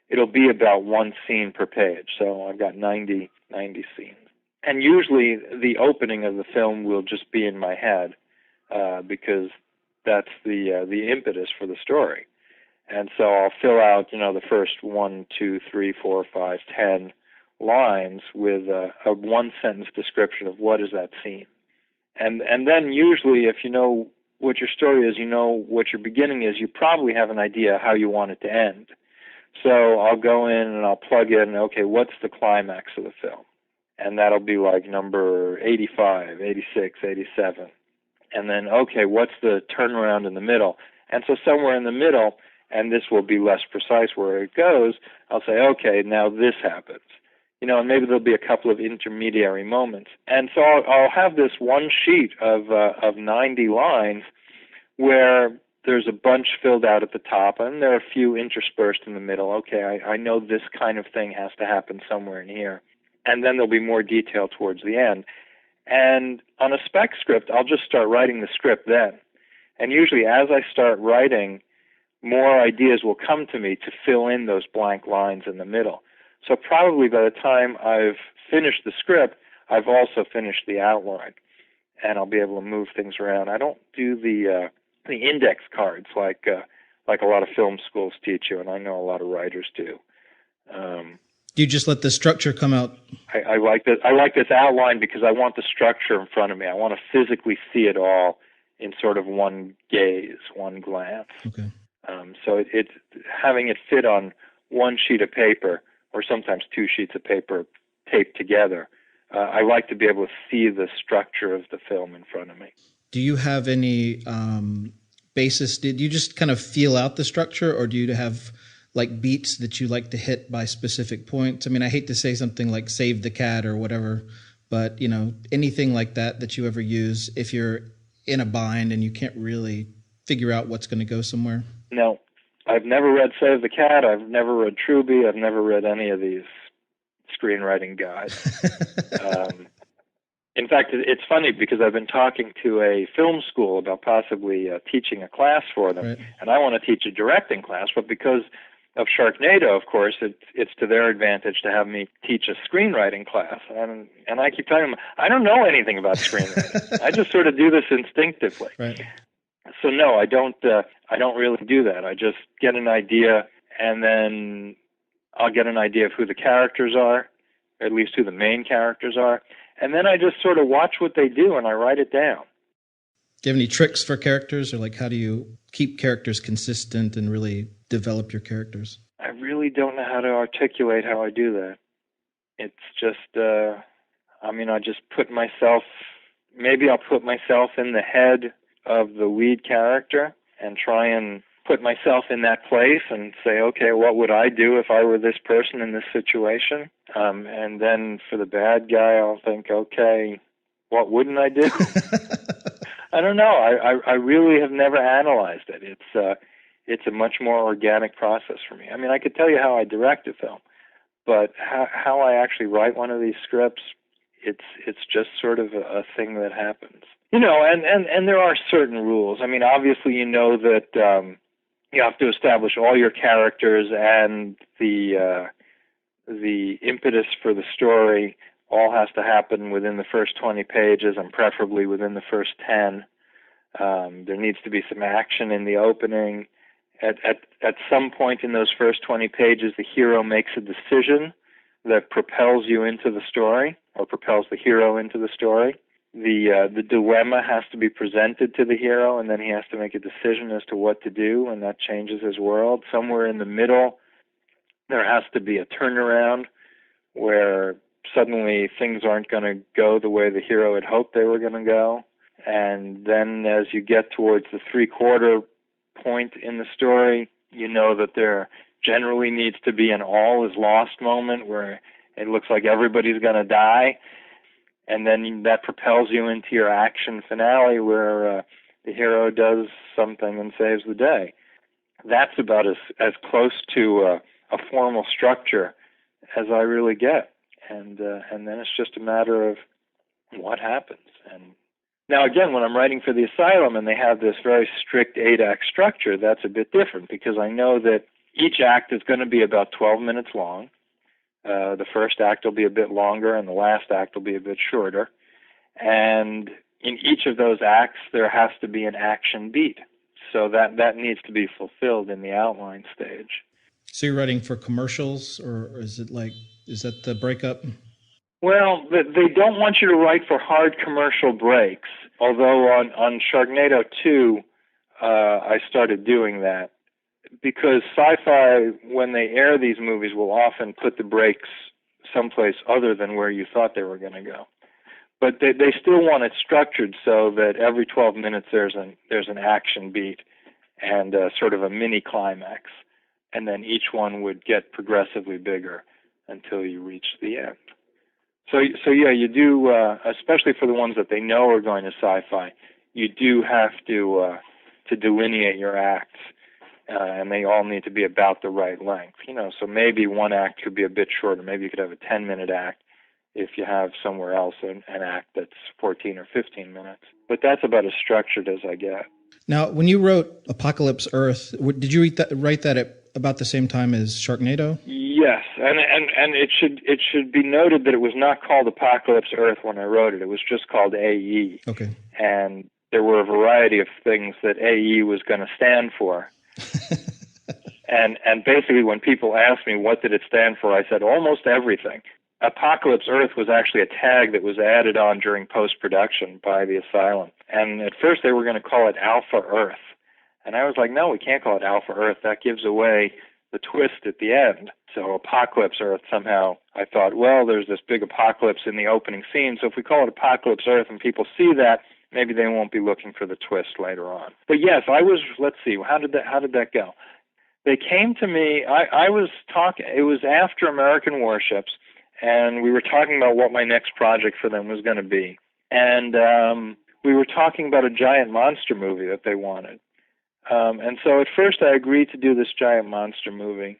it'll be about one scene per page. So I've got 90 scenes. And usually the opening of the film will just be in my head because that's the impetus for the story. And so I'll fill out, the first 1, 2, 3, 4, 5, 10 lines with a one-sentence description of what is that scene. And then usually if you know what your story is, you know what your beginning is, you probably have an idea how you want it to end. So I'll go in and I'll plug in, okay, what's the climax of the film? And that'll be like number 85, 86, 87. And then, okay, what's the turnaround in the middle? And so somewhere in the middle, and this will be less precise where it goes, I'll say, okay, now this happens. You know, and maybe there'll be a couple of intermediary moments. And so I'll have this one sheet of 90 lines where there's a bunch filled out at the top, and there are a few interspersed in the middle. Okay, I know this kind of thing has to happen somewhere in here. And then there'll be more detail towards the end. And on a spec script, I'll just start writing the script then. And usually as I start writing, more ideas will come to me to fill in those blank lines in the middle. So probably by the time I've finished the script, I've also finished the outline, and I'll be able to move things around. I don't do the index cards like a lot of film schools teach you, and I know a lot of writers do. Do you just let the structure come out? I like this. I like this outline because I want the structure in front of me. I want to physically see it all in sort of one gaze, one glance. Okay. So it's having it fit on one sheet of paper, or sometimes two sheets of paper taped together. I like to be able to see the structure of the film in front of me. Do you have any basis? Did you just kind of feel out the structure, or do you have like beats that you like to hit by specific points? I mean, I hate to say something like save the cat or whatever, but you know, anything like that you ever use if you're in a bind and you can't really figure out what's going to go somewhere? No, I've never read Save the Cat. I've never read Truby. I've never read any of these screenwriting guides. In fact, it's funny because I've been talking to a film school about possibly teaching a class for them, right. And I want to teach a directing class, but because of Sharknado, of course, it's to their advantage to have me teach a screenwriting class. And I keep telling them, I don't know anything about screenwriting. I just sort of do this instinctively. Right. So no, I don't really do that. I just get an idea, and then I'll get an idea of who the characters are, or at least who the main characters are, and then I just sort of watch what they do and I write it down. Do you have any tricks for characters, or like how do you keep characters consistent and really develop your characters? I really don't know how to articulate how I do that. It's just, I just put myself, maybe I'll put myself in the head of the lead character and try and put myself in that place and say, okay, what would I do if I were this person in this situation? And then for the bad guy, I'll think, okay, what wouldn't I do? I don't know. I really have never analyzed it. It's a much more organic process for me. I mean, I could tell you how I direct a film, but how I actually write one of these scripts, it's just sort of a thing that happens. You know, and there are certain rules. I mean, obviously, you know that you have to establish all your characters and the impetus for the story all has to happen within the first 20 pages and preferably within the first 10. There needs to be some action in the opening. At some point in those first 20 pages, the hero makes a decision that propels you into the story, or propels the hero into the story. The dilemma has to be presented to the hero, and then he has to make a decision as to what to do, and that changes his world. Somewhere in the middle, there has to be a turnaround where suddenly things aren't going to go the way the hero had hoped they were going to go. And then as you get towards the three-quarter point in the story, you know that there generally needs to be an all is lost moment where it looks like everybody's going to die. And then that propels you into your action finale where the hero does something and saves the day. That's about as close to a formal structure as I really get. And then it's just a matter of what happens. And now, again, when I'm writing for the Asylum and they have this very strict 8-act structure, that's a bit different because I know that each act is going to be about 12 minutes long. The first act will be a bit longer and the last act will be a bit shorter. And in each of those acts, there has to be an action beat. So that needs to be fulfilled in the outline stage. So you're writing for commercials, or is that the breakup? Well, they don't want you to write for hard commercial breaks, although on Sharknado 2, I started doing that. Because sci-fi, when they air these movies, will often put the breaks someplace other than where you thought they were going to go. But they still want it structured so that every 12 minutes there's an action beat and sort of a mini climax, and then each one would get progressively bigger until you reach the end. So yeah, you do, especially for the ones that they know are going to sci-fi, you do have to delineate your acts, and they all need to be about the right length. So maybe one act could be a bit shorter. Maybe you could have a 10-minute act if you have somewhere else an act that's 14 or 15 minutes. But that's about as structured as I get. Now, when you wrote Apocalypse Earth, did you write that at about the same time as Sharknado? Yes, and it should be noted that it was not called Apocalypse Earth when I wrote it. It was just called AE. Okay. And there were a variety of things that AE was going to stand for. and basically when people asked me what did it stand for, I said almost everything. Apocalypse Earth was actually a tag that was added on during post-production by the Asylum. And at first they were going to call it Alpha Earth. And I was like, no, we can't call it Alpha Earth. That gives away the twist at the end. So Apocalypse Earth somehow, I thought, well, there's this big apocalypse in the opening scene. So if we call it Apocalypse Earth and people see that, maybe they won't be looking for the twist later on. But yes, let's see, how did that go? They came to me, I was talking, it was after American Warships, and we were talking about what my next project for them was going to be. And we were talking about a giant monster movie that they wanted. And so at first I agreed to do this giant monster movie.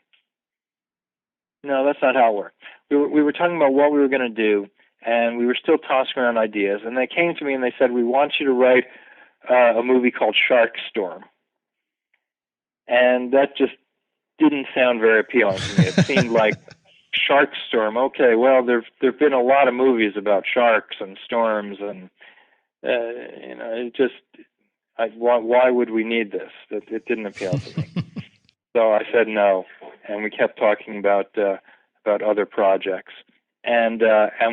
No, that's not how it worked. We were talking about what we were going to do, and we were still tossing around ideas. And they came to me and they said, we want you to write a movie called Sharkstorm. And that just didn't sound very appealing to me. It seemed like Sharkstorm. Okay, well, there've been a lot of movies about sharks and storms, and it just why would we need this? It didn't appeal to me. So I said no, and we kept talking about other projects, and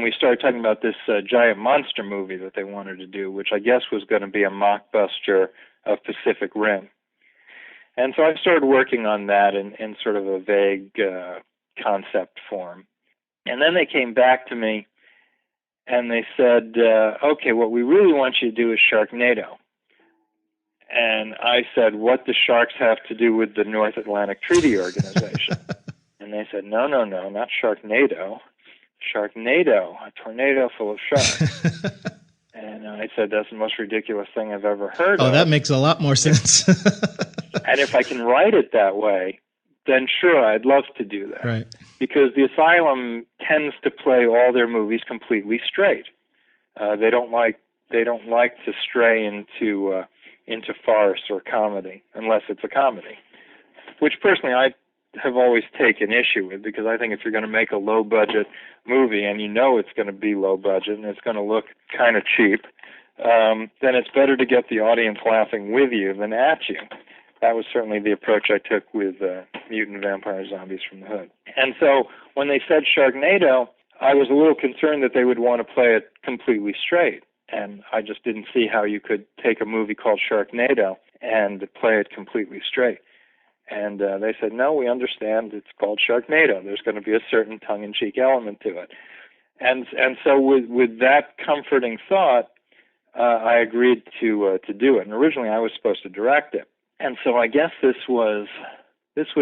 we started talking about this giant monster movie that they wanted to do, which I guess was going to be a mockbuster of Pacific Rim. And so I started working on that in sort of a vague concept form. And then they came back to me and they said, okay, what we really want you to do is Sharknado. And I said, what do sharks have to do with the North Atlantic Treaty Organization? And they said, no, not Sharknado. Sharknado, a tornado full of sharks. And I said, that's the most ridiculous thing I've ever heard of. Oh, that makes a lot more sense. And if I can write it that way, then sure, I'd love to do that. Right. Because the Asylum tends to play all their movies completely straight. They don't like to stray into farce or comedy unless it's a comedy, which personally I have always taken issue with, because I think if you're going to make a low budget movie and you know it's going to be low budget and it's going to look kind of cheap, then it's better to get the audience laughing with you than at you. That was certainly the approach I took with Mutant Vampire Zombies from the Hood. And so when they said Sharknado, I was a little concerned that they would want to play it completely straight. And I just didn't see how you could take a movie called Sharknado and play it completely straight. And they said, no, we understand it's called Sharknado. There's going to be a certain tongue-in-cheek element to it. And so with that comforting thought, I agreed to do it. And originally I was supposed to direct it. And so I guess this would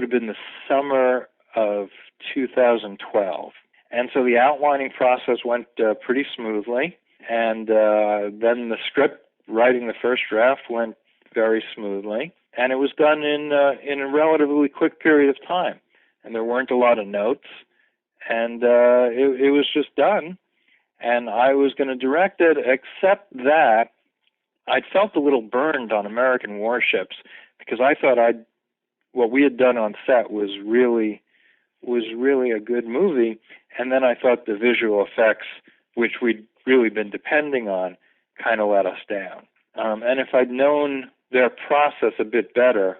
have been the summer of 2012. And so the outlining process went pretty smoothly. And then the script, writing the first draft, went very smoothly. And it was done in a relatively quick period of time. And there weren't a lot of notes. And it was just done. And I was going to direct it, except that I'd felt a little burned on American Warships, because I thought what we had done on set was really a good movie. And then I thought the visual effects, which we'd really been depending on, kind of let us down. And if I'd known their process a bit better,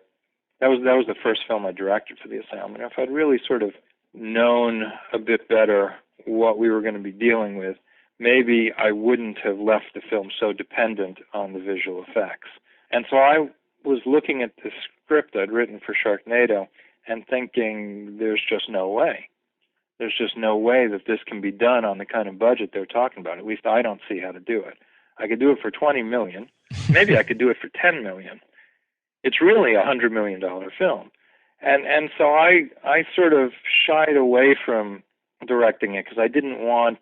that was the first film I directed for the Asylum. And if I'd really sort of known a bit better what we were going to be dealing with, maybe I wouldn't have left the film so dependent on the visual effects. And so I was looking at the script I'd written for Sharknado and thinking, there's just no way. There's just no way that this can be done on the kind of budget they're talking about. At least I don't see how to do it. I could do it for $20 million. Maybe I could do it for $10 million. It's really a $100 million film. And so I sort of shied away from directing it because I didn't want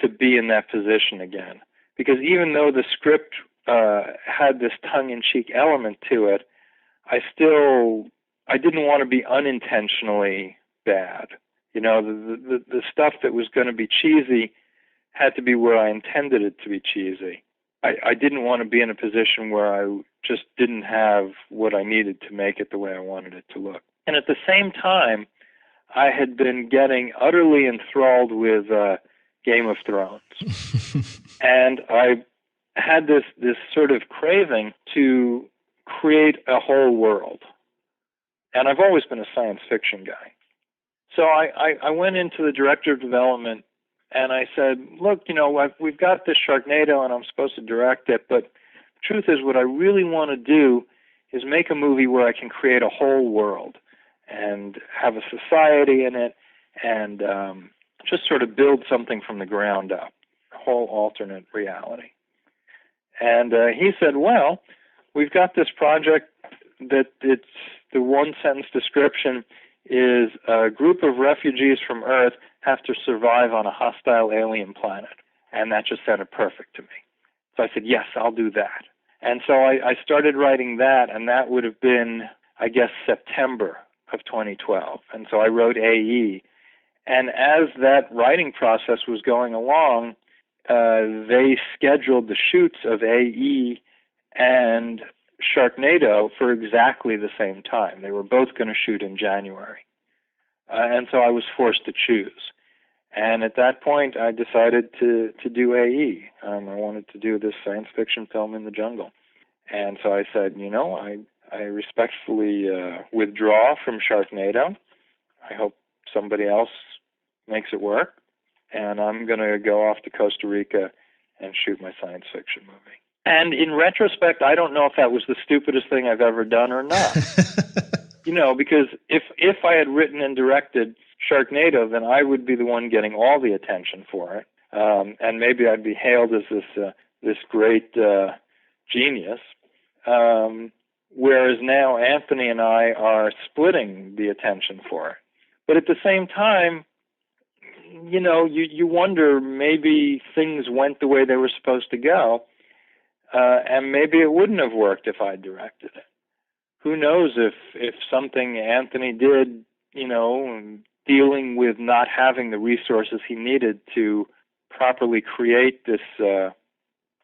to be in that position again. Because even though the script had this tongue-in-cheek element to it, I didn't want to be unintentionally bad. You know, the stuff that was going to be cheesy had to be where I intended it to be cheesy. I didn't want to be in a position where I just didn't have what I needed to make it the way I wanted it to look. And at the same time, I had been getting utterly enthralled with Game of Thrones. And I had this sort of craving to create a whole world. And I've always been a science fiction guy. So I went into the director of development and I said, look, you know, we've got this Sharknado and I'm supposed to direct it, but the truth is what I really want to do is make a movie where I can create a whole world and have a society in it and just sort of build something from the ground up, a whole alternate reality. And he said, well, we've got this project that it's the one-sentence description is a group of refugees from Earth have to survive on a hostile alien planet. And that just sounded perfect to me. So I said, yes, I'll do that. And so I started writing that, and that would have been, I guess, September of 2012. And so I wrote AE. And as that writing process was going along, they scheduled the shoots of AE and Sharknado for exactly the same time. They were both going to shoot in January. And so I was forced to choose. And at that point, I decided to do AE. I wanted to do this science fiction film in the jungle. And so I said, you know, I respectfully withdraw from Sharknado. I hope somebody else makes it work. And I'm going to go off to Costa Rica and shoot my science fiction movie. And in retrospect, I don't know if that was the stupidest thing I've ever done or not. You know, because if I had written and directed Sharknado, then I would be the one getting all the attention for it. And maybe I'd be hailed as this great genius. Whereas now Anthony and I are splitting the attention for it. But at the same time, you know, you wonder maybe things went the way they were supposed to go. And maybe it wouldn't have worked if I directed it. Who knows if something Anthony did, you know, dealing with not having the resources he needed to properly create this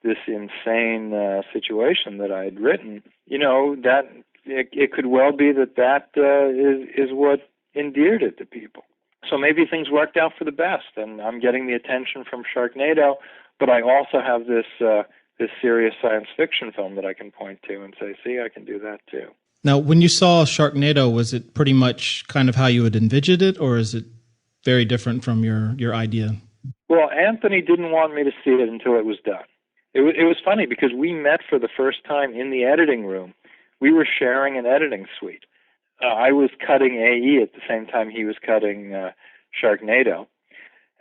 insane situation that I had written, you know, that it could well be that is what endeared it to people. So maybe things worked out for the best, and I'm getting the attention from Sharknado, but I also have this serious science fiction film that I can point to and say, see, I can do that too. Now, when you saw Sharknado, was it pretty much kind of how you had envisioned it, or is it very different from your idea? Well, Anthony didn't want me to see it until it was done. It was funny because we met for the first time in the editing room. We were sharing an editing suite. I was cutting AE at the same time he was cutting Sharknado.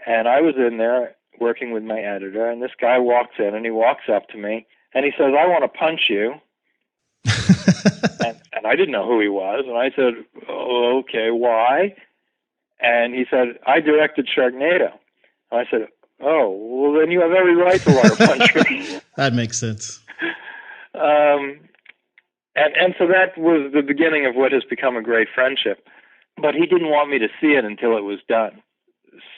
And I was in there working with my editor, and this guy walks in, and he walks up to me, and he says, I want to punch you. and I didn't know who he was, and I said, oh, okay, why? And he said, I directed Sharknado. And I said, oh, well, then you have every right to want to punch me. That makes sense. And so that was the beginning of what has become a great friendship. But he didn't want me to see it until it was done.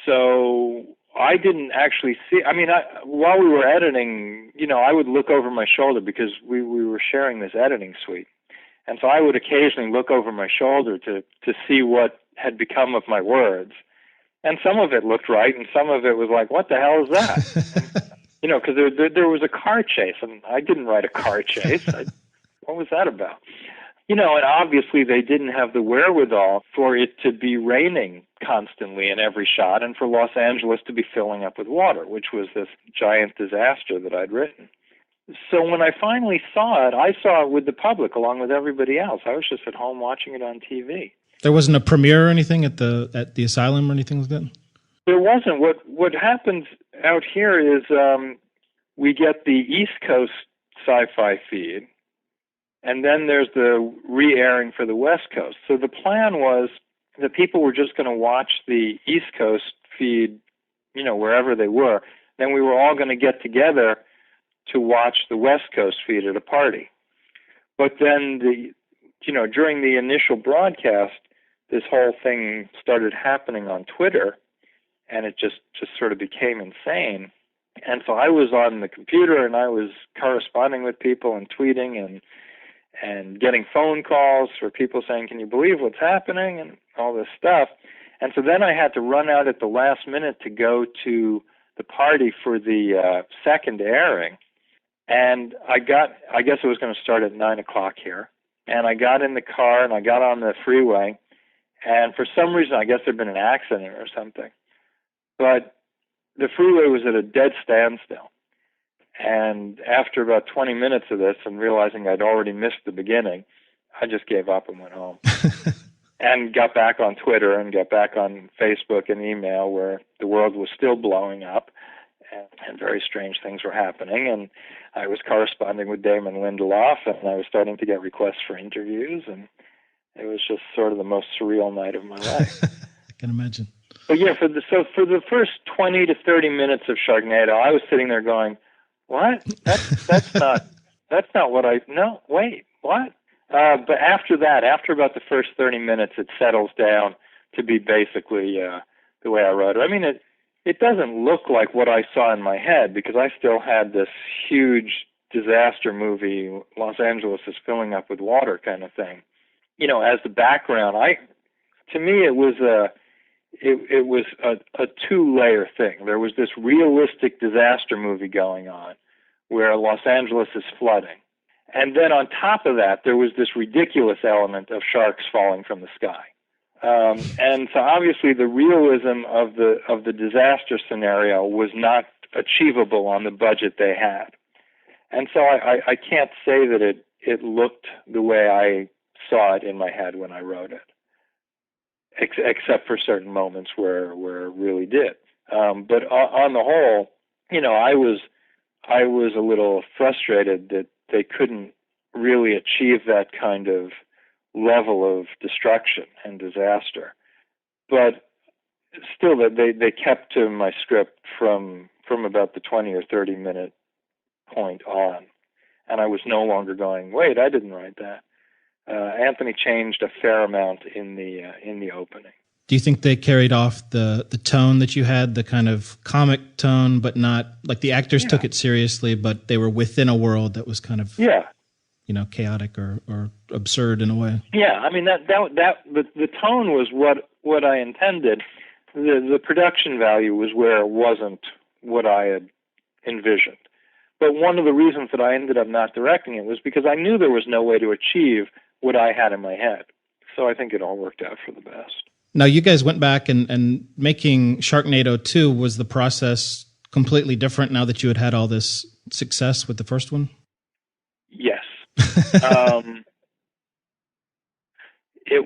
So I didn't actually see. I mean, while we were editing, you know, I would look over my shoulder because we were sharing this editing suite. And so I would occasionally look over my shoulder to see what had become of my words. And some of it looked right, and some of it was like, what the hell is that? You know, because there was a car chase, and I didn't write a car chase. What was that about? You know, and obviously they didn't have the wherewithal for it to be raining constantly in every shot, and for Los Angeles to be filling up with water, which was this giant disaster that I'd written. So when I finally saw it, I saw it with the public along with everybody else. I was just at home watching it on TV. There wasn't a premiere or anything at the Asylum or anything like that? There wasn't. What happens out here is we get the East Coast sci-fi feed, and then there's the re-airing for the West Coast. So the plan was that people were just going to watch the East Coast feed, wherever they were. Then we were all going to get together to watch the West Coast feed at a party. But then during the initial broadcast, this whole thing started happening on Twitter, and it just sort of became insane. And so I was on the computer, and I was corresponding with people and tweeting and getting phone calls for people saying, "Can you believe what's happening?" and all this stuff. And so then I had to run out at the last minute to go to the party for the second airing. And I guess it was going to start at 9 o'clock here. And I got in the car and I got on the freeway. And for some reason, I guess there'd been an accident or something. But the freeway was at a dead standstill. And after about 20 minutes of this and realizing I'd already missed the beginning, I just gave up and went home. And got back on Twitter and got back on Facebook and email, where the world was still blowing up and very strange things were happening. And I was corresponding with Damon Lindelof, and I was starting to get requests for interviews, and it was just sort of the most surreal night of my life. I can imagine. But yeah, for the first 20 to 30 minutes of Sharknado, I was sitting there going, "What? That's not what I, no, wait, what?" But after that, after about the first 30 minutes, it settles down to be basically the way I wrote it. I mean, it doesn't look like what I saw in my head, because I still had this huge disaster movie, Los Angeles is filling up with water kind of thing, as the background. To me, it was a two-layer thing. There was this realistic disaster movie going on where Los Angeles is flooding. And then on top of that, there was this ridiculous element of sharks falling from the sky. And so obviously the realism of the disaster scenario was not achievable on the budget they had. And so I can't say that it looked the way I saw it in my head when I wrote it, except for certain moments where it really did. But on the whole, I was a little frustrated that they couldn't really achieve that kind of level of destruction and disaster. But still, that they kept to my script from about the 20 or 30 minute point on, and I was no longer going, "Wait, I didn't write that." Anthony changed a fair amount in the opening. Do you think they carried off the tone that you had, the kind of comic tone, but not like the actors took it seriously, but they were within a world that was kind of chaotic or absurd in a way? Yeah, I mean the tone was what I intended. The production value was where it wasn't what I had envisioned. But one of the reasons that I ended up not directing it was because I knew there was no way to achieve what I had in my head. So I think it all worked out for the best. Now, you guys went back and making Sharknado 2, was the process completely different now that you had all this success with the first one? Yes. It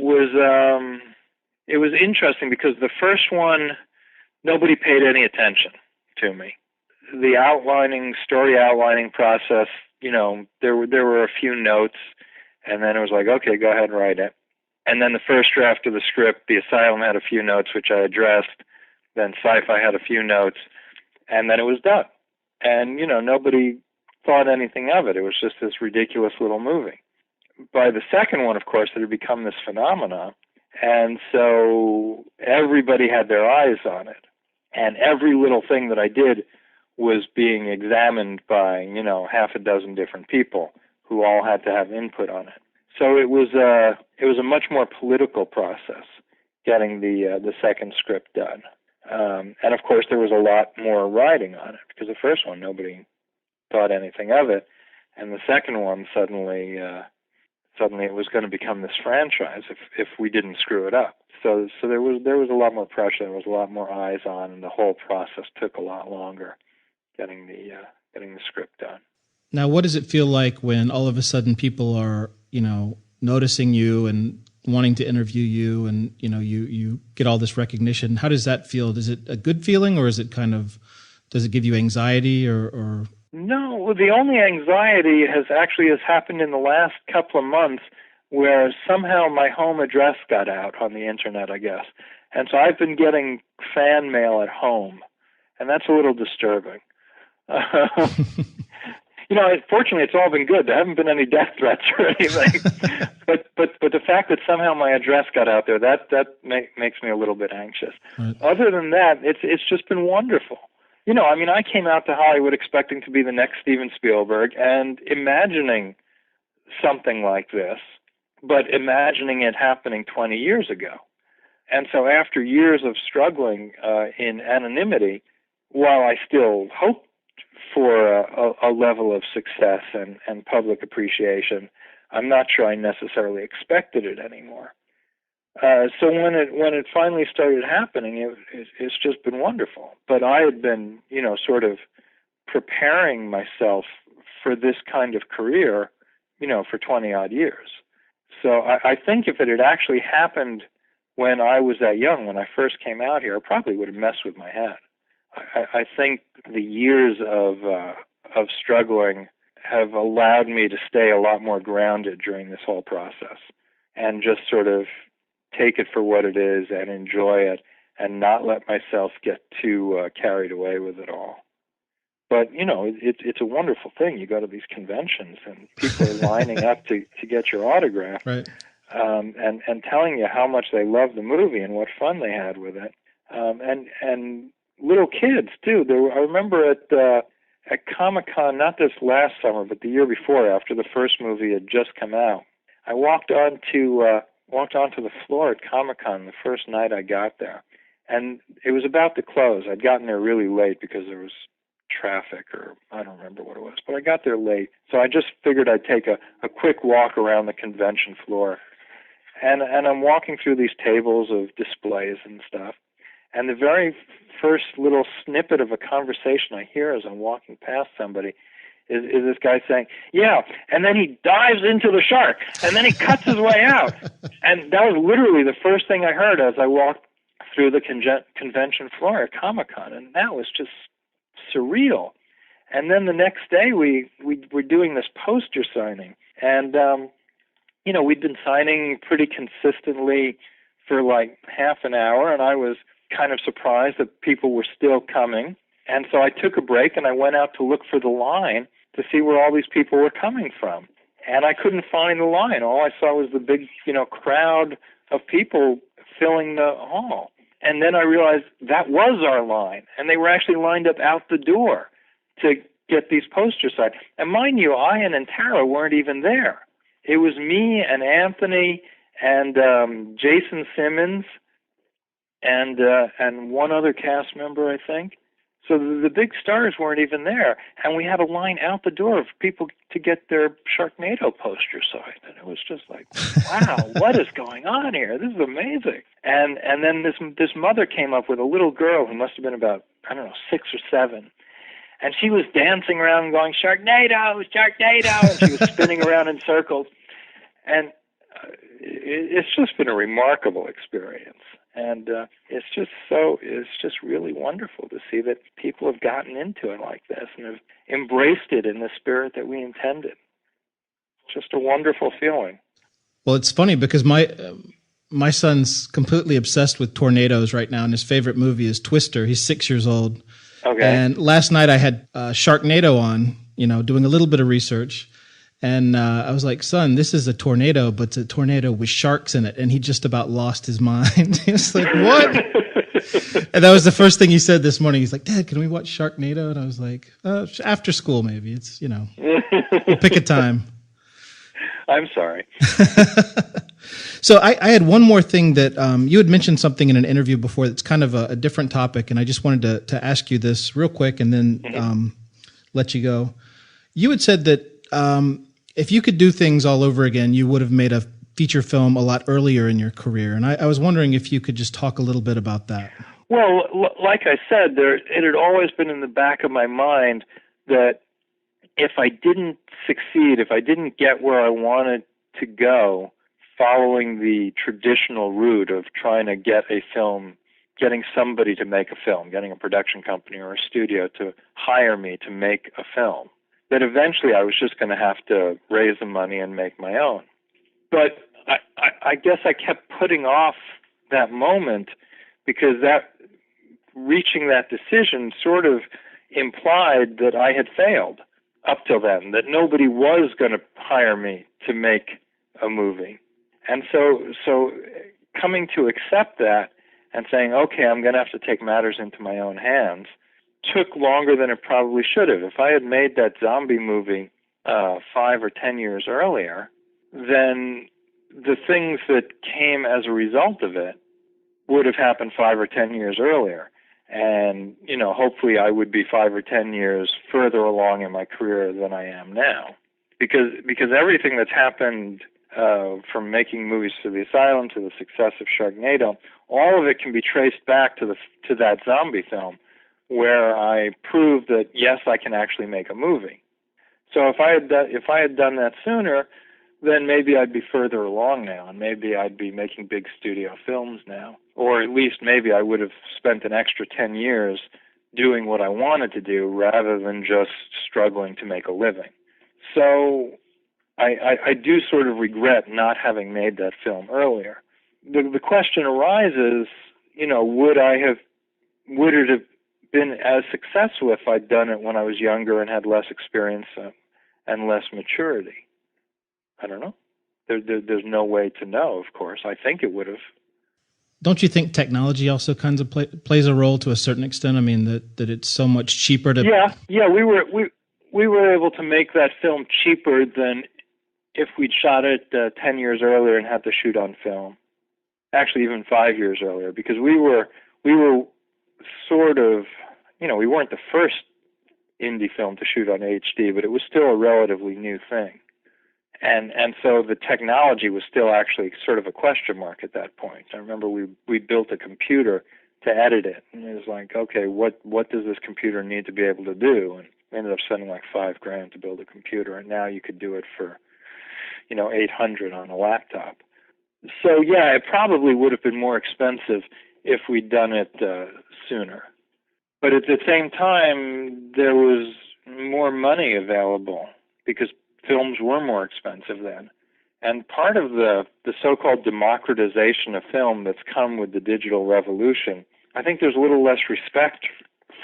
was interesting because the first one, nobody paid any attention to me. The story outlining process, there were a few notes, and then it was like, okay, go ahead and write it. And then the first draft of the script, the Asylum had a few notes, which I addressed. Then Sci-Fi had a few notes, and then it was done. And, nobody thought anything of it. It was just this ridiculous little movie. By the second one, of course, it had become this phenomenon. And so everybody had their eyes on it. And every little thing that I did was being examined by, half a dozen different people who all had to have input on it. So it was a much more political process getting the second script done. And of course there was a lot more writing on it, because the first one nobody thought anything of it, and the second one suddenly suddenly it was going to become this franchise if we didn't screw it up. So there was a lot more pressure, there was a lot more eyes on, and the whole process took a lot longer getting the script done. Now, what does it feel like when all of a sudden people are, noticing you and wanting to interview you, and you get all this recognition? How does that feel? Is it a good feeling, or is it does it give you anxiety or? No, the only anxiety has happened in the last couple of months, where somehow my home address got out on the internet, I guess. And so I've been getting fan mail at home, and that's a little disturbing. Fortunately, it's all been good. There haven't been any death threats or anything. but the fact that somehow my address got out there, that makes me a little bit anxious. Right. Other than that, it's just been wonderful. I came out to Hollywood expecting to be the next Steven Spielberg and imagining something like this, but imagining it happening 20 years ago. And so after years of struggling in anonymity, while I still hoped for a level of success and public appreciation, I'm not sure I necessarily expected it anymore. So when it finally started happening, it's just been wonderful. But I had been, sort of preparing myself for this kind of career, for 20 odd years. So I think if it had actually happened when I was that young, when I first came out here, I probably would have messed with my head. I think the years of struggling have allowed me to stay a lot more grounded during this whole process and just sort of take it for what it is and enjoy it and not let myself get too carried away with it all. But, it's a wonderful thing. You go to these conventions and people are lining up to get your autograph, right. And telling you how much they love the movie and what fun they had with it. And little kids, too. I remember at Comic-Con, not this last summer, but the year before, after the first movie had just come out, I walked onto the floor at Comic-Con the first night I got there. And it was about to close. I'd gotten there really late because there was traffic, or I don't remember what it was, but I got there late. So I just figured I'd take a quick walk around the convention floor. And I'm walking through these tables of displays and stuff. And the very first little snippet of a conversation I hear as I'm walking past somebody is this guy saying, yeah, and then he dives into the shark, and then he cuts his way out. And that was literally the first thing I heard as I walked through the convention floor at Comic-Con, and that was just surreal. And then the next day we were doing this poster signing, and we'd been signing pretty consistently for like half an hour, and I was kind of surprised that people were still coming. And so I took a break and I went out to look for the line to see where all these people were coming from. And I couldn't find the line. All I saw was the big, crowd of people filling the hall. And then I realized that was our line. And they were actually lined up out the door to get these posters signed. And mind you, Ian and Tara weren't even there. It was me and Anthony and Jason Simmons and one other cast member, I think. So the big stars weren't even there, and we had a line out the door of people to get their Sharknado poster signed, and it was just like, wow, what is going on here? This is amazing. And then this mother came up with a little girl who must have been about, 6 or 7, and she was dancing around and going, Sharknado, Sharknado, and she was spinning around in circles, and it's just been a remarkable experience. And it's just really wonderful to see that people have gotten into it like this and have embraced it in the spirit that we intended. Just a wonderful feeling. Well, it's funny because my son's completely obsessed with tornadoes right now, and his favorite movie is Twister. He's 6 years old. Okay. And last night I had Sharknado on, doing a little bit of research. And I was like, son, this is a tornado, but it's a tornado with sharks in it. And he just about lost his mind. He was like, what? And that was the first thing he said this morning. He's like, Dad, can we watch Sharknado? And I was like, after school, maybe. It's, we'll pick a time. I'm sorry. So I had one more thing that you had mentioned something in an interview before that's kind of a different topic. And I just wanted to ask you this real quick and then let you go. You had said that If you could do things all over again, you would have made a feature film a lot earlier in your career. And I was wondering if you could just talk a little bit about that. Well, like I said, it had always been in the back of my mind that if I didn't succeed, if I didn't get where I wanted to go, following the traditional route of trying to get a film, getting somebody to make a film, getting a production company or a studio to hire me to make a film, that eventually I was just going to have to raise the money and make my own. But I guess I kept putting off that moment because that reaching that decision sort of implied that I had failed up till then, that nobody was going to hire me to make a movie. And so coming to accept that and saying, okay, I'm going to have to take matters into my own hands, took longer than it probably should have. If I had made that zombie movie 5 or 10 years earlier, then the things that came as a result of it would have happened 5 or 10 years earlier. And, hopefully I would be 5 or 10 years further along in my career than I am now. Because everything that's happened from making movies to the Asylum to the success of Sharknado, all of it can be traced back to that zombie film, where I proved that yes, I can actually make a movie. So if I had done that sooner, then maybe I'd be further along now, and maybe I'd be making big studio films now, or at least maybe I would have spent an extra 10 years doing what I wanted to do rather than just struggling to make a living. So I do sort of regret not having made that film earlier. The question arises, would it have been as successful if I'd done it when I was younger and had less experience and less maturity? I don't know. There's no way to know, of course. I think it would have. Don't you think technology also kind of plays a role to a certain extent? I mean, that it's so much cheaper to... Yeah. We were able to make that film cheaper than if we'd shot it 10 years earlier and had to shoot on film. Actually, even 5 years earlier, because we were sort of, we weren't the first indie film to shoot on HD, but it was still a relatively new thing. And so the technology was still actually sort of a question mark at that point. I remember we built a computer to edit it, and it was like, okay, what does this computer need to be able to do? And we ended up spending like $5,000 to build a computer, and now you could do it for, $800 on a laptop. So yeah, it probably would have been more expensive if we'd done it sooner. But at the same time, there was more money available because films were more expensive then. And part of the so-called democratization of film that's come with the digital revolution, I think there's a little less respect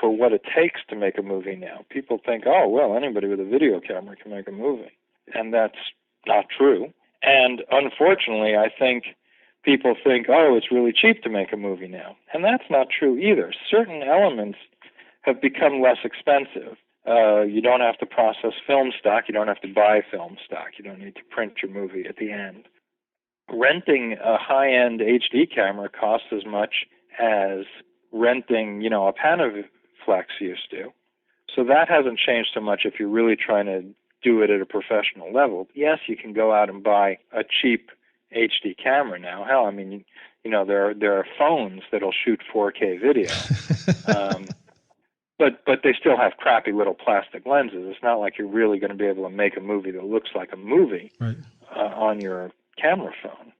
for what it takes to make a movie now. People think, oh, well, anybody with a video camera can make a movie. And that's not true. And unfortunately, I think people think, oh, it's really cheap to make a movie now. And that's not true either. Certain elements have become less expensive. You don't have to process film stock. You don't have to buy film stock. You don't need to print your movie at the end. Renting a high-end HD camera costs as much as renting, a Panaflex used to. So that hasn't changed so much if you're really trying to do it at a professional level. Yes, you can go out and buy a cheap HD camera now. Hell, I mean, there are phones that'll shoot 4K video. But they still have crappy little plastic lenses. It's not like you're really going to be able to make a movie that looks like a movie right. On your camera phone.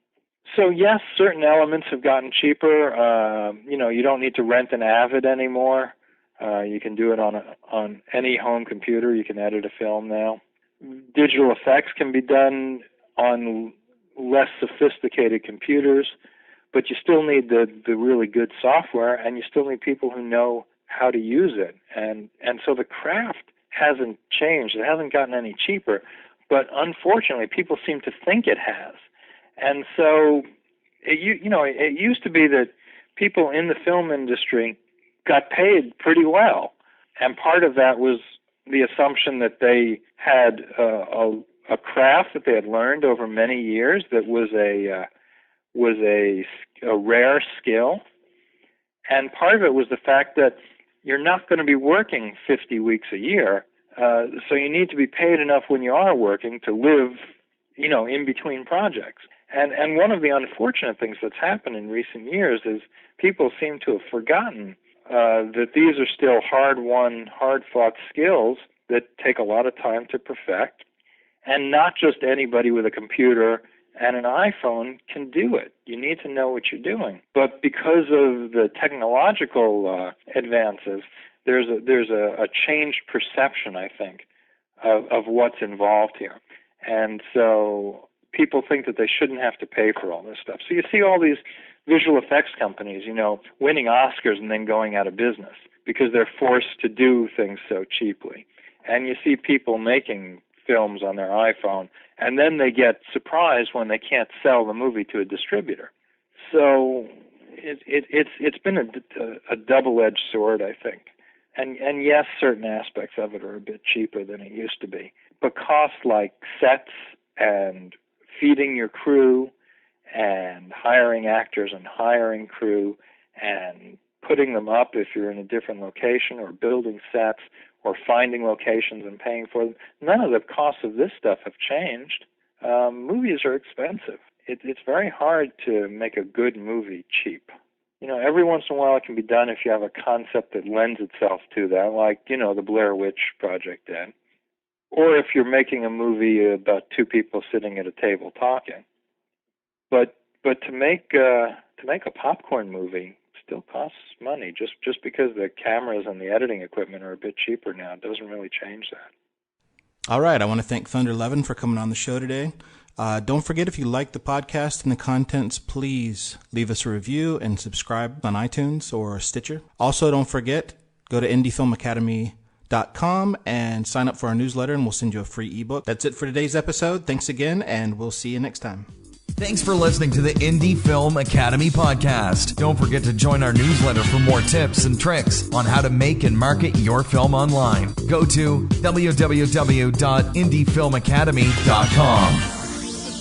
So yes, certain elements have gotten cheaper. You don't need to rent an Avid anymore. You can do it on any home computer. You can edit a film now. Digital effects can be done on less sophisticated computers, but you still need the really good software, and you still need people who know how to use it. And so the craft hasn't changed. It hasn't gotten any cheaper, but unfortunately people seem to think it has. And so it used to be that people in the film industry got paid pretty well, and part of that was the assumption that they had a craft that they had learned over many years that was a rare skill, and part of it was the fact that you're not going to be working 50 weeks a year. So you need to be paid enough when you are working to live, in between projects. And one of the unfortunate things that's happened in recent years is people seem to have forgotten that these are still hard-won, hard-fought skills that take a lot of time to perfect, and not just anybody with a computer and an iPhone can do it. You need to know what you're doing. But because of the technological advances, there's a changed perception, I think, of what's involved here. And so people think that they shouldn't have to pay for all this stuff. So you see all these visual effects companies, winning Oscars and then going out of business because they're forced to do things so cheaply. And you see people making films on their iPhone, and then they get surprised when they can't sell the movie to a distributor. So it's been a double-edged sword, I think. And yes, certain aspects of it are a bit cheaper than it used to be. But costs like sets and feeding your crew and hiring actors and hiring crew and putting them up if you're in a different location, or building sets, or finding locations and paying for them, none of the costs of this stuff have changed. Movies are expensive. It's very hard to make a good movie cheap. Every once in a while it can be done if you have a concept that lends itself to that, like, the Blair Witch Project did. Or if you're making a movie about two people sitting at a table talking. But to make a popcorn movie still costs money. Just because the cameras and the editing equipment are a bit cheaper now doesn't really change that. All right. I want to thank Thunder Levin for coming on the show today. Don't forget, if you like the podcast and the contents, please leave us a review and subscribe on iTunes or Stitcher. Also, don't forget, go to indiefilmacademy.com and sign up for our newsletter, and we'll send you a free ebook. That's it for today's episode. Thanks again, and we'll see you next time. Thanks for listening to the Indie Film Academy podcast. Don't forget to join our newsletter for more tips and tricks on how to make and market your film online. Go to www.indiefilmacademy.com.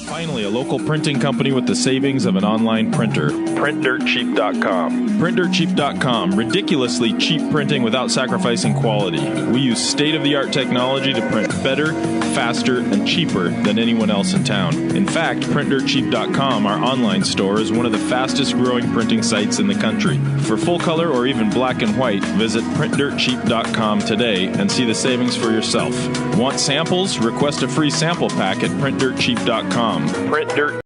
Finally, a local printing company with the savings of an online printer. PrintDirtCheap.com. PrintDirtCheap.com. Ridiculously cheap printing without sacrificing quality. We use state-of-the-art technology to print better, faster, and cheaper than anyone else in town. In fact, PrintDirtCheap.com, our online store, is one of the fastest-growing printing sites in the country. For full color or even black and white, visit PrintDirtCheap.com today and see the savings for yourself. Want samples? Request a free sample pack at PrintDirtCheap.com. Print Dirt